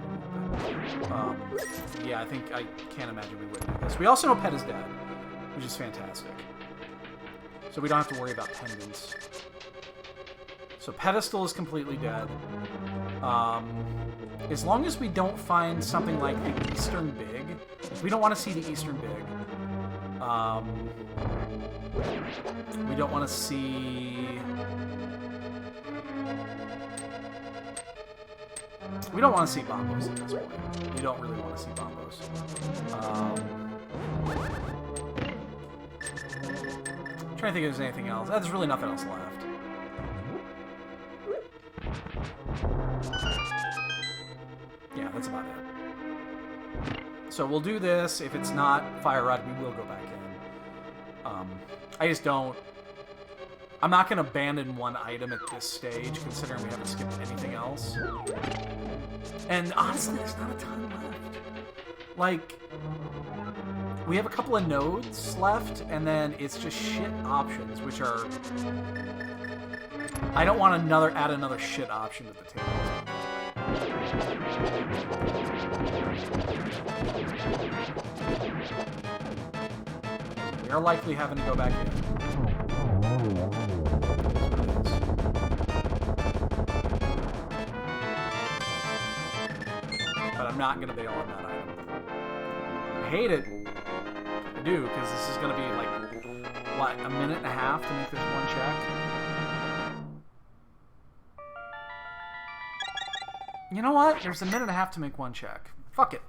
Yeah, I can't imagine we wouldn't do this. We also know Pet is dead, which is fantastic. So we don't have to worry about pendants. So Pedestal is completely dead. As long as we don't find something like the Eastern Big, we don't want to see the Eastern Big. We don't want to see... We don't want to see Bombos at this point. We don't really want to see Bombos. I'm trying to think if there's anything else. There's really nothing else left. Yeah, that's about it. So we'll do this. If it's not Fire Rod, we will go back in. I just don't... I'm not going to abandon one item at this stage, considering we haven't skipped anything else. And honestly, there's not a ton left. Like, we have a couple of nodes left, and then it's just shit options, which are... I don't want add another shit option to the table. are likely having to go back in. But I'm not going to bail on that item. I hate it. I do, because this is going to be like, what, a minute and a half to make this one check? You know what? There's a minute and a half to make one check. Fuck it.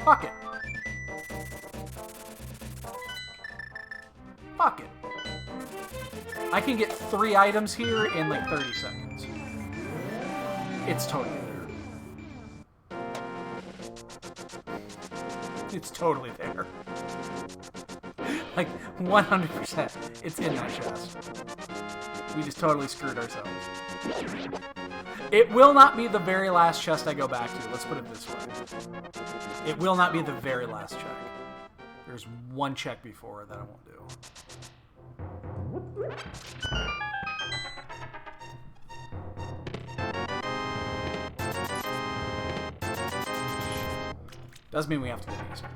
Fuck it. Fuck it. I can get 3 items here in like 30 seconds. It's totally there. It's totally there. Like, 100%. It's in that chest. We just totally screwed ourselves. It will not be the very last chest I go back to. Let's put it this way. It will not be the very last check. There's one check before that I won't do. Does mean we have to get Eastern.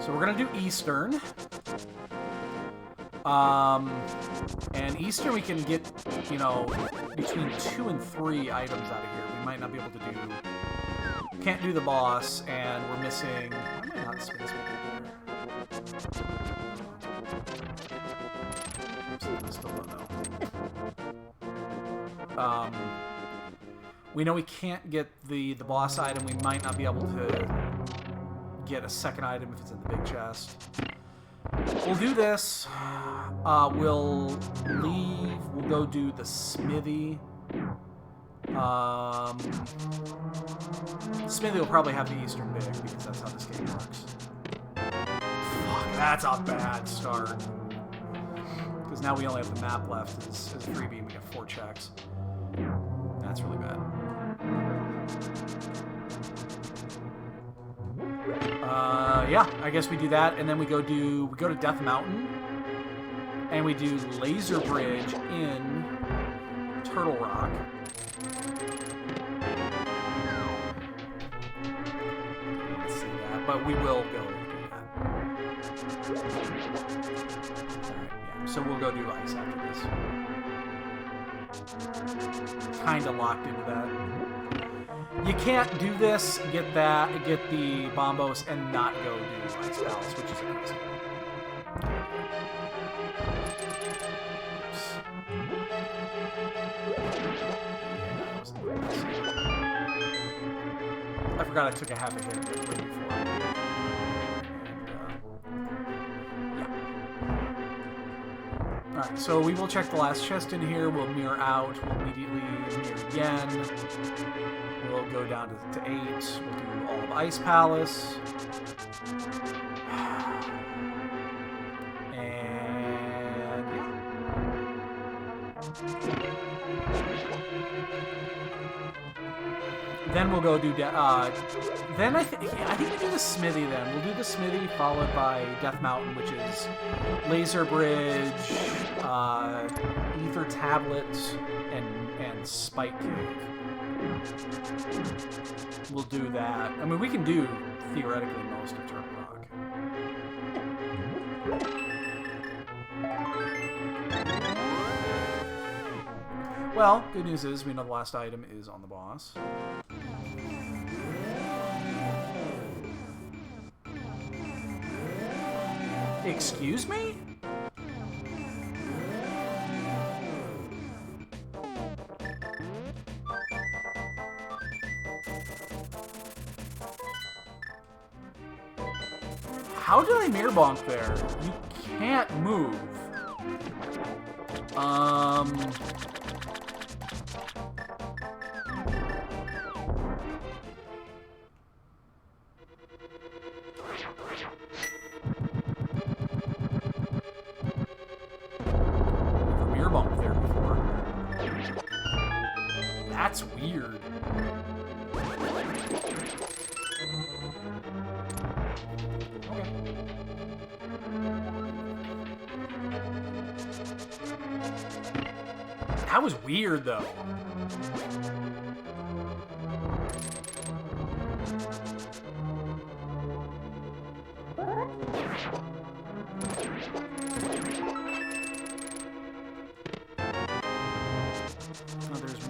So we're gonna do Eastern. And Eastern we can get, you know, between 2 and 3 items out of here. We might not be able to do... Can't do the boss, and we're missing... Why am I not space I still don't know. We know we can't get the boss item. We might not be able to get a second item if it's in the big chest. We'll do this. We'll leave. We'll go do the smithy. Smithy will probably have the Eastern big because that's how this game works. Fuck, that's a bad start. Because now we only have the map left as a freebie and we have 4 checks. That's really bad. Yeah, I guess we do that, and then we go to Death Mountain, and we do Laser Bridge in Turtle Rock. Let's see that, but we will go do that. Alright, yeah, so we'll go do ice after this. Kinda locked into that. You can't do this, get the Bombos, and not go do Ice Palace, which is crazy. I forgot I took a half a hit way before. And, yeah. Alright, so we will check the last chest in here. We'll mirror out. We'll immediately mirror again. We'll go down to 8. We'll do all of Ice Palace. And yeah. Then we'll go do then I think we do the Smithy then. We'll do the Smithy followed by Death Mountain, which is Laser Bridge, Ether Tablet, and Spike Cake. We'll do that. I mean, we can do, theoretically, most of Turtle Rock. Well, good news is we know the last item is on the boss. Excuse me? How did I mirror bonk there? You can't move. Never mirror bonk there before. That's weird. That was weird, though.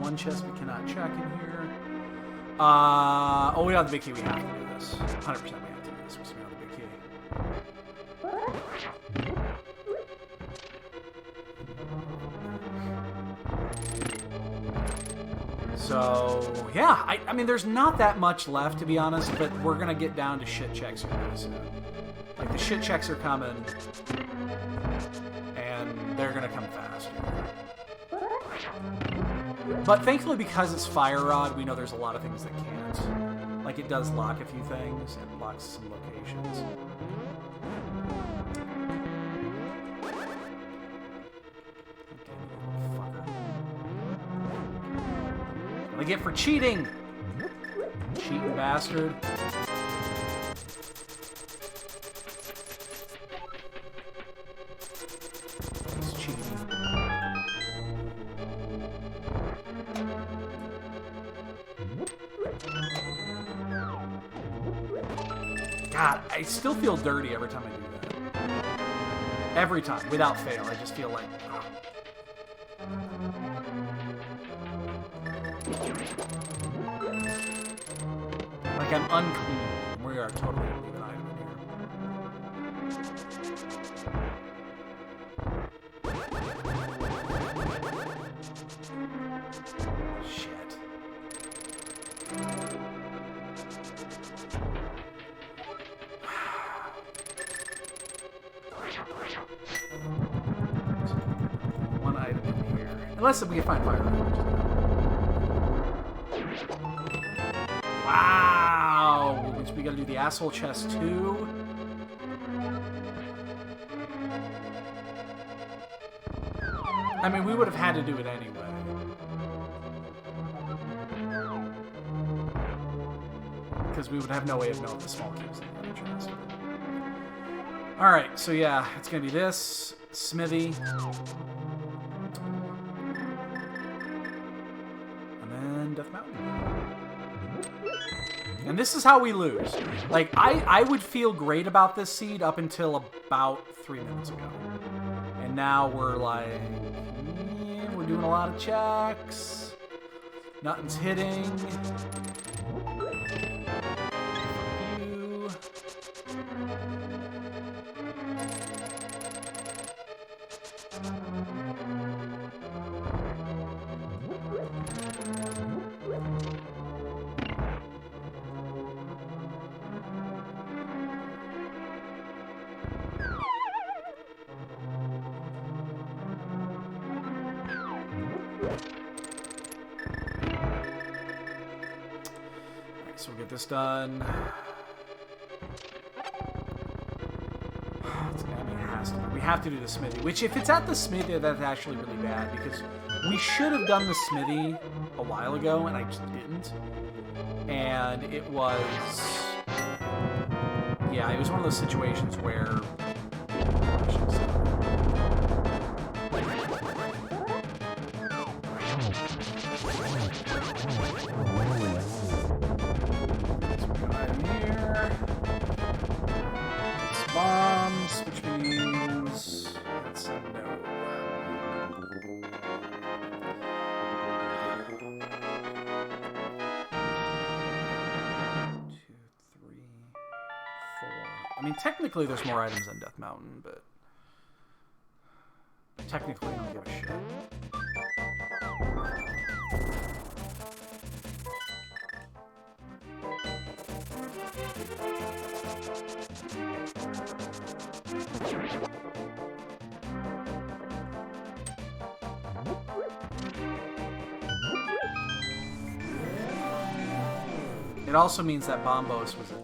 one chest we cannot check in here. Oh, we don't have the big key. We have to do this. 100% we have to do this because we don't have the big key. So, yeah. I mean, there's not that much left, to be honest, but we're going to get down to shit checks here really soon. Like, the shit checks are coming, and they're going to come fast. But thankfully, because it's Fire Rod, we know there's a lot of things that can't. Like, it does lock a few things, and locks some locations. What do I get for cheating? Cheating bastard. He's cheating. God, I still feel dirty every time I do that. Every time, without fail, I just feel like... Oh. Like I'm unclean. We are totally going to leave an item in here. Shit. One item in here. Unless we can find fire. Wow! Which we gotta do the asshole chest too. I mean, we would have had to do it anyway. Because we would have no way of knowing the small cubes in the other chest. Alright, so yeah, it's gonna be this, smithy. And then Death Mountain. And this is how we lose. Like, I would feel great about this seed up until about 3 minutes ago. And now we're like, yeah, we're doing a lot of checks. Nothing's hitting. So we'll get this done. We have to do the smithy. Which, if it's at the smithy, that's actually really bad because we should have done the smithy a while ago, and I just didn't. And it was, yeah, it was one of those situations where. Bombs, which means that's a no. 2, 3, 4. I mean, technically there's more items on Death Mountain, but technically I don't give a shit. It also means that Bombos was it.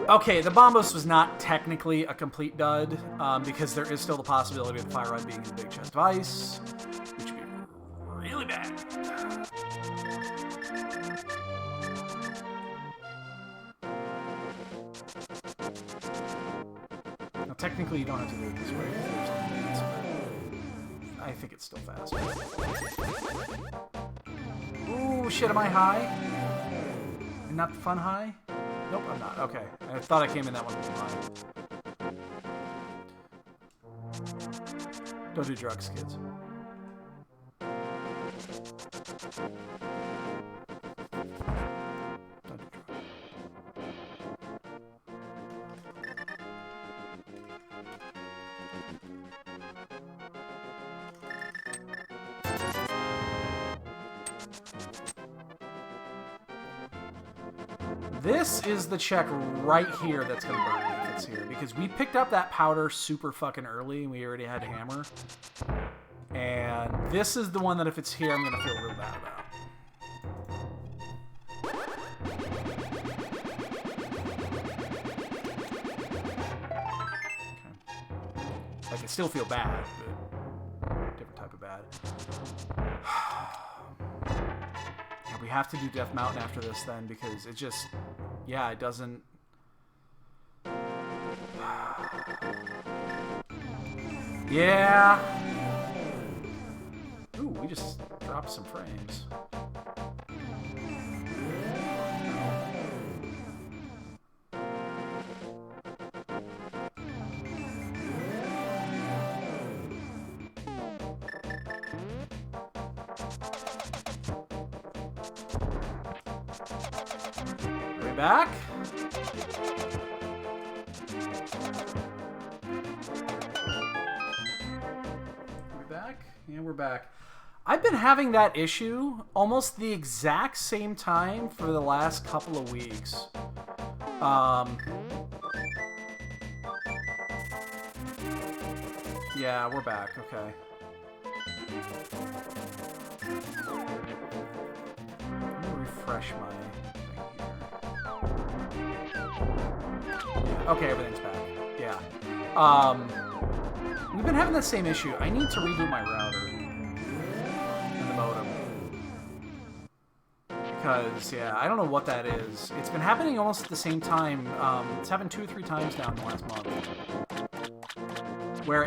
Okay, the Bombos was not technically a complete dud, because there is still the possibility of the Fire Rod being in the big chest of ice, which would be really bad. Now, technically, you don't have to do it this way. I think it's still faster. Ooh, shit, am I high? And not the fun high? Nope, I'm not. Okay. I thought I came in that one high. Don't do drugs, kids. This is the check right here that's going to burn me if it's here. Because we picked up that powder super fucking early and we already had hammer. And this is the one that if it's here, I'm going to feel real bad about. Okay. I can still feel bad, but different type of bad. Yeah, we have to do Death Mountain after this then because it just... Yeah, it doesn't... Yeah! Ooh, we just dropped some frames. Back. Are we back? Yeah, we're back. I've been having that issue almost the exact same time for the last couple of weeks. Yeah, we're back. Okay. Let me refresh my... Okay, everything's back. Yeah. We've been having that same issue. I need to reboot my router and the modem. Because, yeah, I don't know what that is. It's been happening almost at the same time. It's happened 2 or 3 times now in the last month.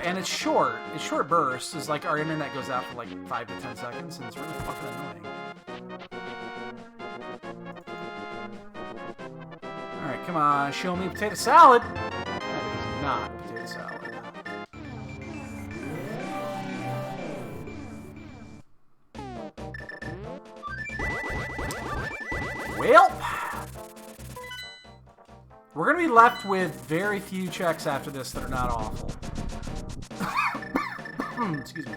And it's short. It's short bursts. It's like our internet goes out for like 5 to 10 seconds, and it's really fucking annoying. Alright, come on, show me potato salad! That is not potato salad. Well, we're gonna be left with very few checks after this that are not awful. Excuse me.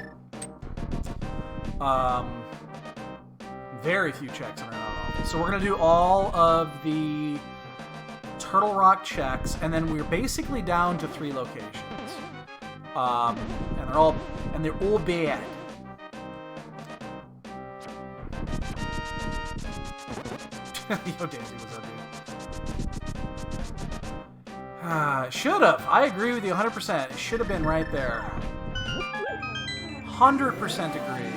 Very few checks that are not awful. So we're gonna do all of the Turtle Rock checks, and then we're basically down to 3 locations. And they're all bad. Yo, Daisy, what's up, dude? Should have. I agree with you 100%. It should have been right there. 100% agree.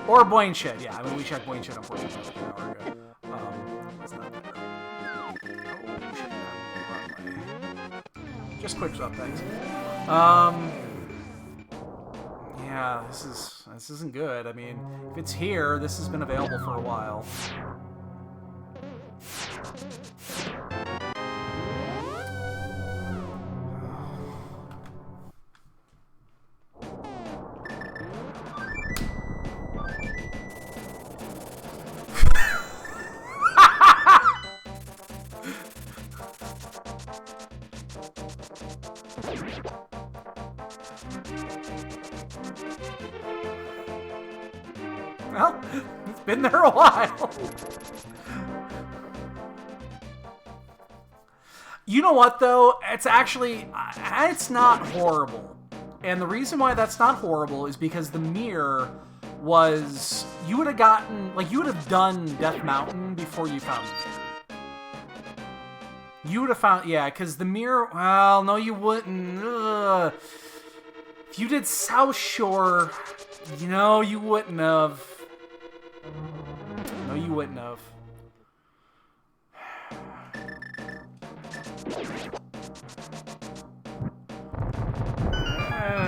Or Boyne Shed, yeah. I mean, we checked Boyne Shed, unfortunately, like an hour ago. That's not there. Just quick up, thanks. Yeah, this isn't good. I mean, if it's here, this has been available for a while. Well, it's been there a while. You know what, though? It's not horrible. And the reason why that's not horrible is because the mirror was... You would have done Death Mountain before you found the mirror. You would have found... Yeah, because the mirror... Well, no, you wouldn't. Ugh. If you did South Shore, you know, you wouldn't have. No, you wouldn't have.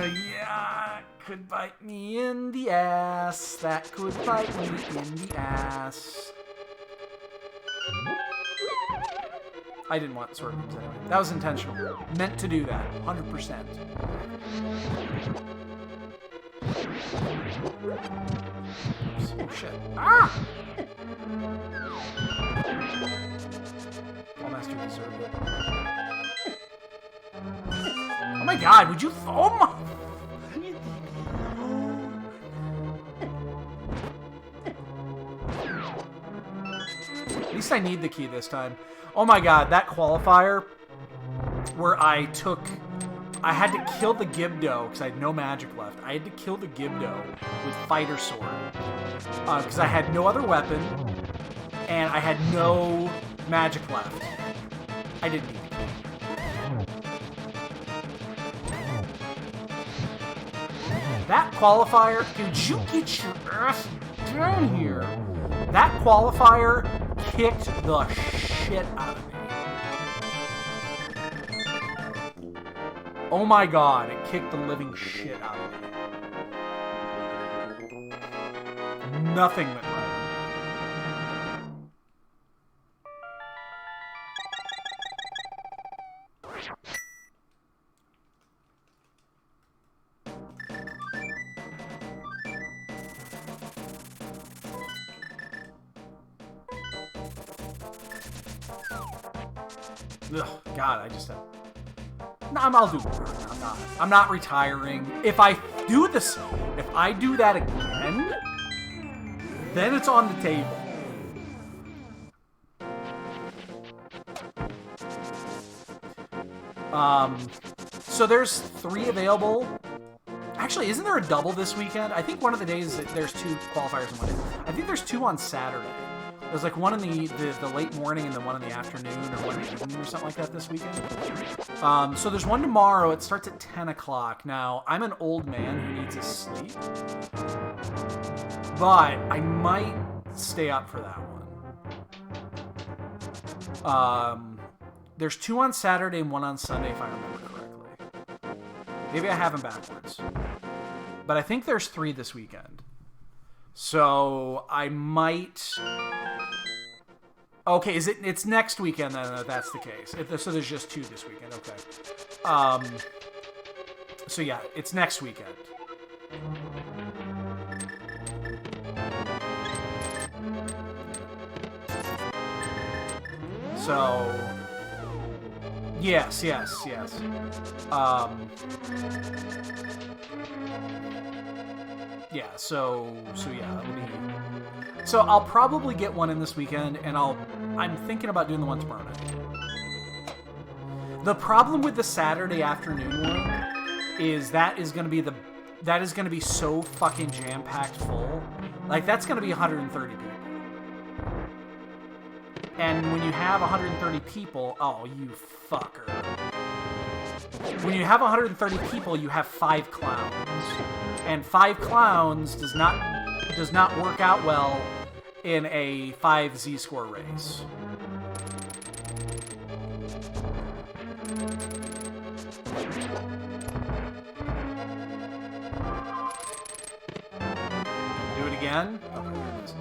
Yeah, could bite me in the ass. That could bite me in the ass. I didn't want sword beams anyway. That was intentional. Meant to do that. 100%. Oh, shit. Ah! All Master deserved it. Oh my god, would you... Oh my... At least I need the key this time. Oh my god, that qualifier where I had to kill the Gibdo because I had no magic left. I had to kill the Gibdo with Fighter Sword because I had no other weapon and I had no magic left. I didn't need it. That qualifier, did you get your ass down here? That qualifier kicked the shit out of me. Oh my god, it kicked the living shit out of me. Nothing went right. Ugh, God, I just have... No, I'll do more. I'm not retiring. If I do this... If I do that again, then it's on the table. So there's 3 available. Actually, isn't there a double this weekend? I think one of the days there's 2 qualifiers in one day. I think there's 2 on Saturday. There's like one in the late morning and then one in the afternoon or one in the evening or something like that this weekend. So there's one tomorrow. It starts at 10 o'clock. Now, I'm an old man who needs his sleep. But I might stay up for that one. There's 2 on Saturday and 1 on Sunday, if I remember correctly. Maybe I have them backwards. But I think there's 3 this weekend. So I might... Okay, it's next weekend then if that's the case. So there's just 2 this weekend, okay. So yeah, it's next weekend. So yes. Yeah, so yeah, that'll be... So I'll probably get one in this weekend, and I'm thinking about doing the one tomorrow night. The problem with the Saturday afternoon one is that is going to be so fucking jam-packed full. Like, that's going to be 130 people. And when you have 130 people, oh, you fucker. When you have 130 people, you have 5 clowns. And 5 clowns does not work out well in a 5 Z-score race. Do it again? Oh, there it is.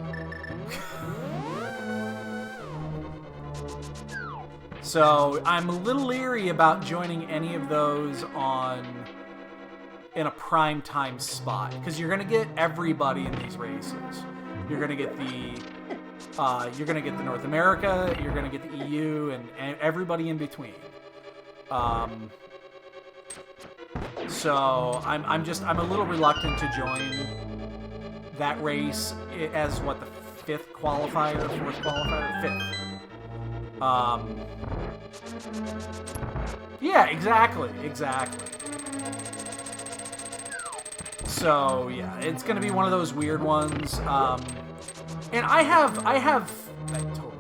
So I'm a little leery about joining any of those in a prime time spot, because you're gonna get everybody in these races. You're gonna get the North America, you're gonna get the EU, and everybody in between. So I'm a little reluctant to join that race as what, the 4th qualifier, yeah, exactly. So yeah, it's gonna be one of those weird ones. And I totally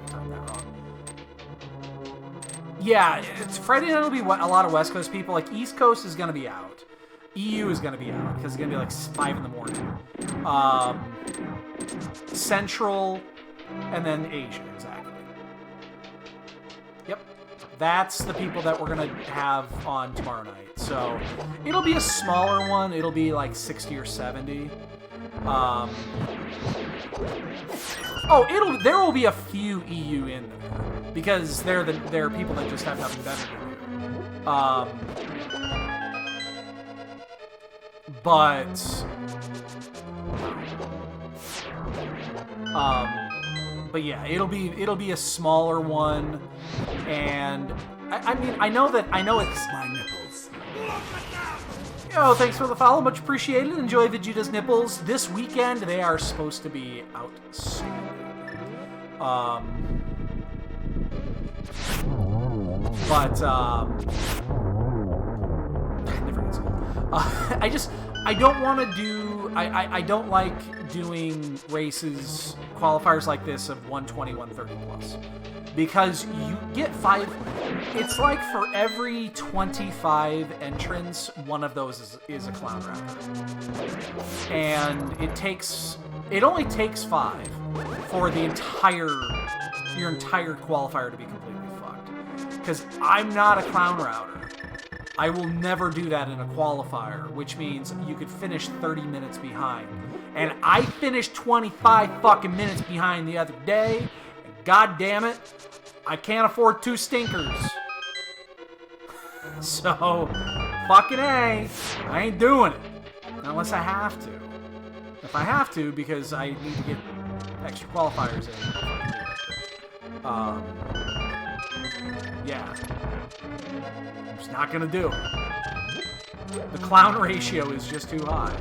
timed that wrong. Yeah, it's Friday night. Will be a lot of West Coast people. Like, East Coast is gonna be out. EU is gonna be out because it's gonna be like 5 in the morning. Central, and then Asia, exactly. Yep. That's the people that we're going to have on tomorrow night. So it'll be a smaller one. It'll be like 60 or 70. Oh, there will be a few EU in there because they're people that just have nothing better to do. But yeah, it'll be a smaller one, and I mean I know it's my nipples. Yo, thanks for the follow, much appreciated. Enjoy Vegeta's nipples. This weekend they are supposed to be out soon. Never gets old. I don't want to do. I don't like doing races, qualifiers like this of 120, 130 plus. Because you get 5... It's like for every 25 entrants, one of those is a clown rapper. And it only takes 5 for your entire qualifier to be completely fucked. Because I'm not a clown router. I will never do that in a qualifier, which means you could finish 30 minutes behind. And I finished 25 fucking minutes behind the other day. God damn it, I can't afford 2 stinkers. So, fucking A, I ain't doing it. Unless I have to. If I have to, because I need to get extra qualifiers in. Yeah. I'm just not gonna do it. The clown ratio is just too high.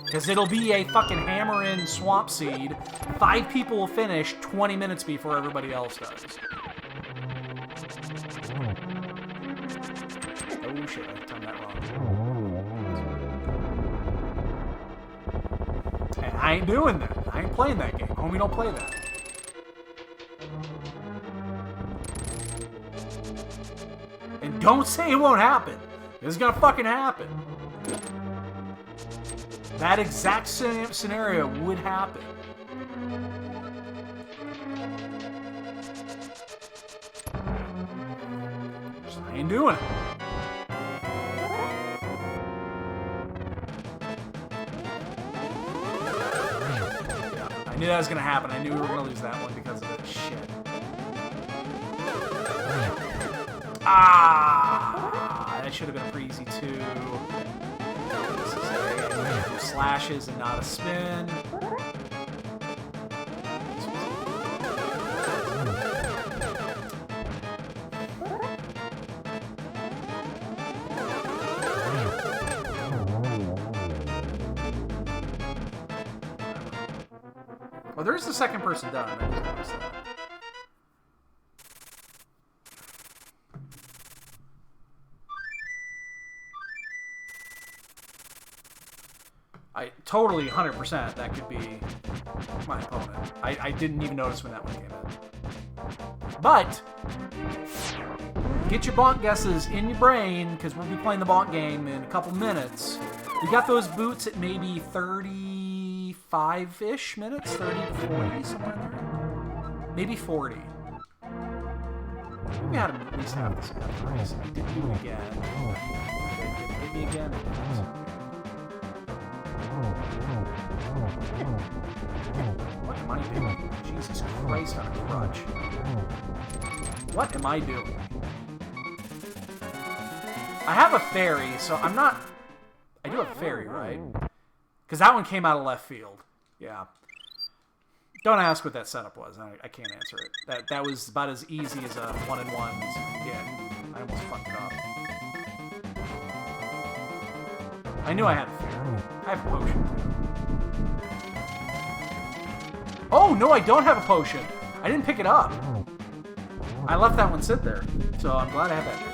Because it'll be a fucking hammer-in swamp seed. 5 people will finish 20 minutes before everybody else does. Oh shit, I timed that wrong. And I ain't doing that. I ain't playing that game. Homie, don't play that. And don't say it won't happen. It's gonna fucking happen. That exact scenario would happen. Just ain't doing it. Yeah, I knew that was gonna happen. I knew we were gonna lose that one because of that shit. Ah, that should have been a pretty easy 2. Slashes and not a spin. Well, there's the second person done. I just noticed that. Totally 100% that could be my opponent. I didn't even notice when that one came in. But get your bonk guesses in your brain, because we'll be playing the bonk game in a couple minutes. We got those boots at maybe 35-ish minutes, 30 to 40, somewhere in there. Maybe 40. We had him at least half the race. I didn't do it again. Did it hit me again? What am I doing? Jesus Christ on a crutch. What am I doing? I have a fairy, so I'm not... I do have a fairy, right? Because that one came out of left field. Yeah. Don't ask what that setup was. I can't answer it. That was about as easy as a 1-in-1 as you can get. I almost fucked it up. I knew I had a fairy. I have a potion. Oh, no, I don't have a potion. I didn't pick it up. I left that one sit there. So I'm glad I had that there.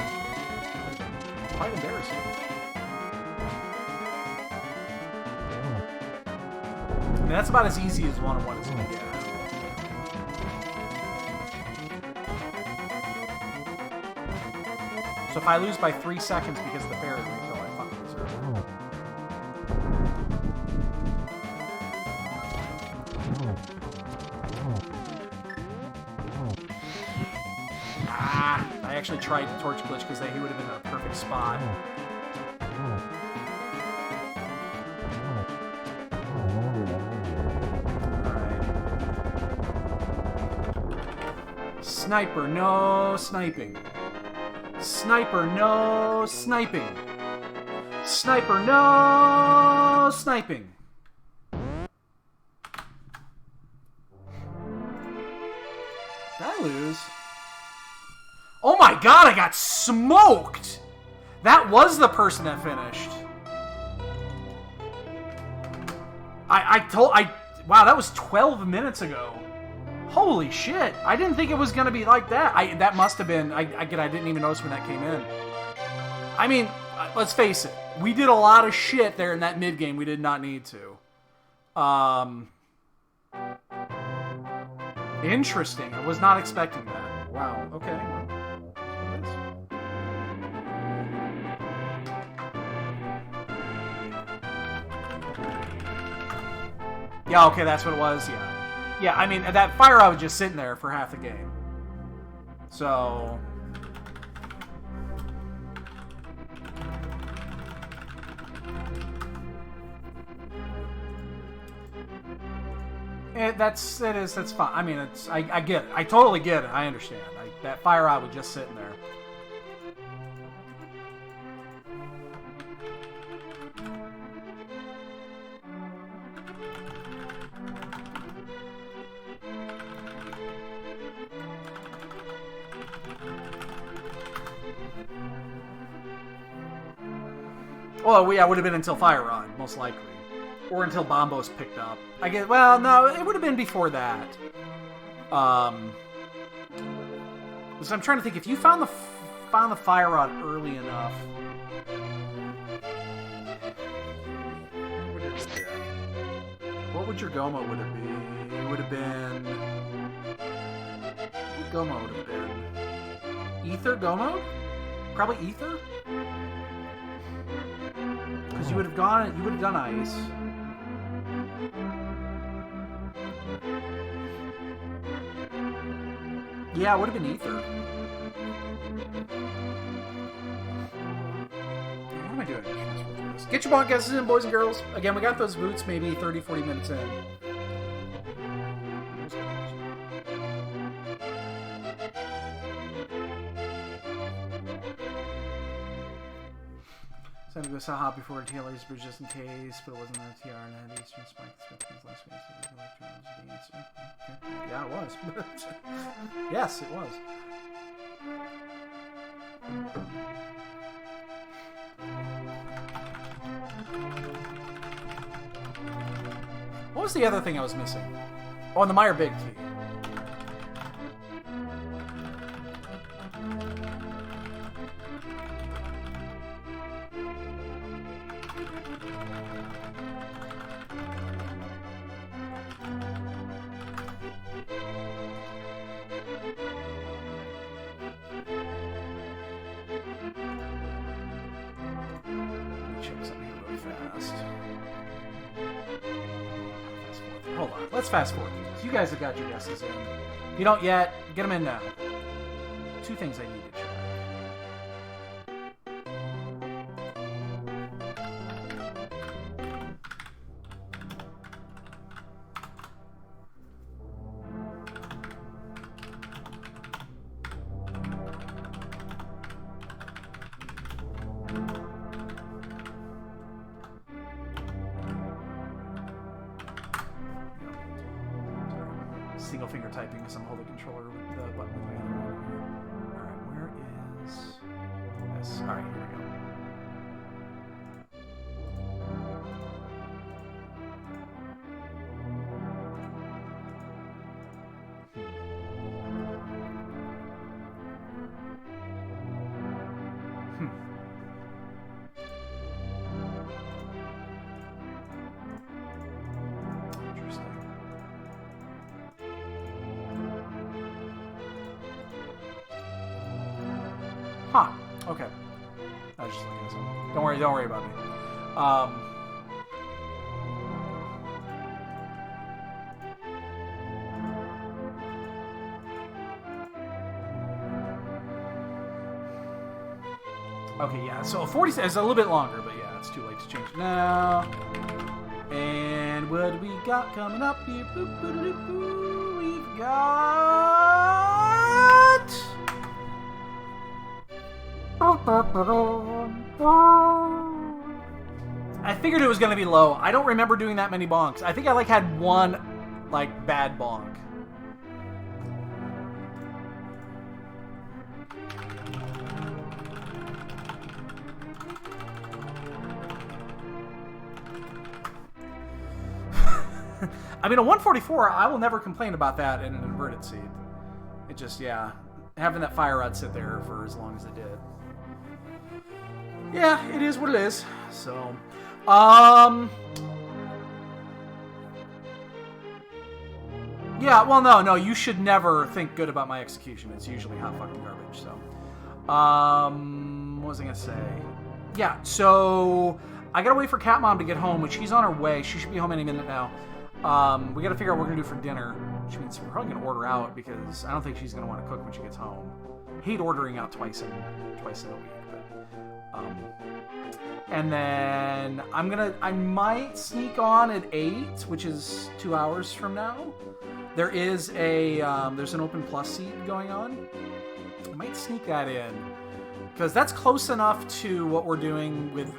It's quite embarrassing. I mean, that's about as easy as 1-on-1 is going to get. So if I lose by 3 seconds because of the fairy refill, I fucking deserve it. I actually tried the torch glitch because he would have been in a perfect spot. Sniper, no sniping. Sniper, no sniping. Sniper, no sniping. Did I lose? Oh my god, I got smoked! That was the person that finished. Wow, that was 12 minutes ago. Holy shit! I didn't think it was gonna be like that. That must have been. I didn't even notice when that came in. I mean, let's face it. We did a lot of shit there in that mid game. We did not need to. Interesting. I was not expecting that. Wow. Okay. Yeah, okay, that's what it was, yeah. Yeah, I mean, that fire rod was just sitting there for half the game. So... that's fine. I mean, I get it. I totally get it. I understand. That fire rod was just sitting there. Well, yeah, it would have been until Fire Rod, most likely. Or until Bombos picked up. I guess, well, no, it would have been before that. So I'm trying to think, if you found the Fire Rod early enough... What would your Goma would have been? It would have been... What Goma would have been? Ether Goma? Probably Ether? Because you would have done ice. Yeah, it would have been ether. What am I doing? Get your bond guesses in, boys and girls. Again, we got those boots maybe 30, 40 minutes in. So to go Saha before TLA's bridge just in case, but it wasn't a TR and had Eastern Spike. Last week, so electrons the answer. Okay. Yeah, it was. Yes, it was. What was the other thing I was missing? Oh, and the Meyer Big key. Let's fast forward. You guys have got your guesses in. If you don't yet, get them in now. Two things I need to check. Single finger typing because I'm holding the controller with the button with my other one here. Alright, where is this? Alright, here we go. Huh. Okay. I was just looking at something. Don't worry about me. Okay, yeah. So 40 is a little bit longer, but yeah, it's too late to change it now. And what do we got coming up here? We've got What? I figured it was going to be low. I don't remember doing that many bonks. I think I like had one like bad bonk. I mean, a 144, I will never complain about that in an inverted seat. It just, yeah, having that fire rod sit there for as long as it did. Yeah, it is what it is. So, yeah, well, no, you should never think good about my execution. It's usually hot fucking garbage, so. What was I gonna say? Yeah, so I gotta wait for Cat Mom to get home, which she's on her way. She should be home any minute now. We gotta figure out what we're gonna do for dinner, which means we're probably gonna order out because I don't think she's gonna want to cook when she gets home. I hate ordering out twice in a week, but, and then I might sneak on at 8, which is 2 hours from now. There is there's an Open Plus seat going on. I might sneak that in because that's close enough to what we're doing with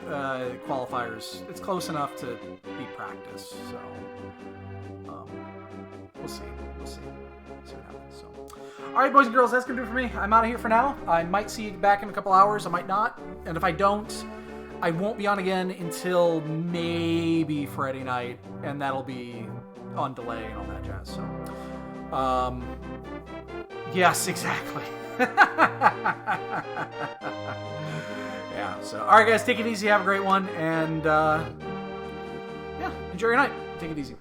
qualifiers. It's close enough to be practice, so we'll see. We'll see what happens. So, all right, boys and girls, that's gonna do it for me. I'm out of here for now. I might see you back in a couple hours. I might not, and if I don't, I won't be on again until maybe Friday night, and that'll be on delay and all that jazz. So, yes, exactly. Yeah. So, all right, guys, take it easy. Have a great one, and yeah, enjoy your night. Take it easy.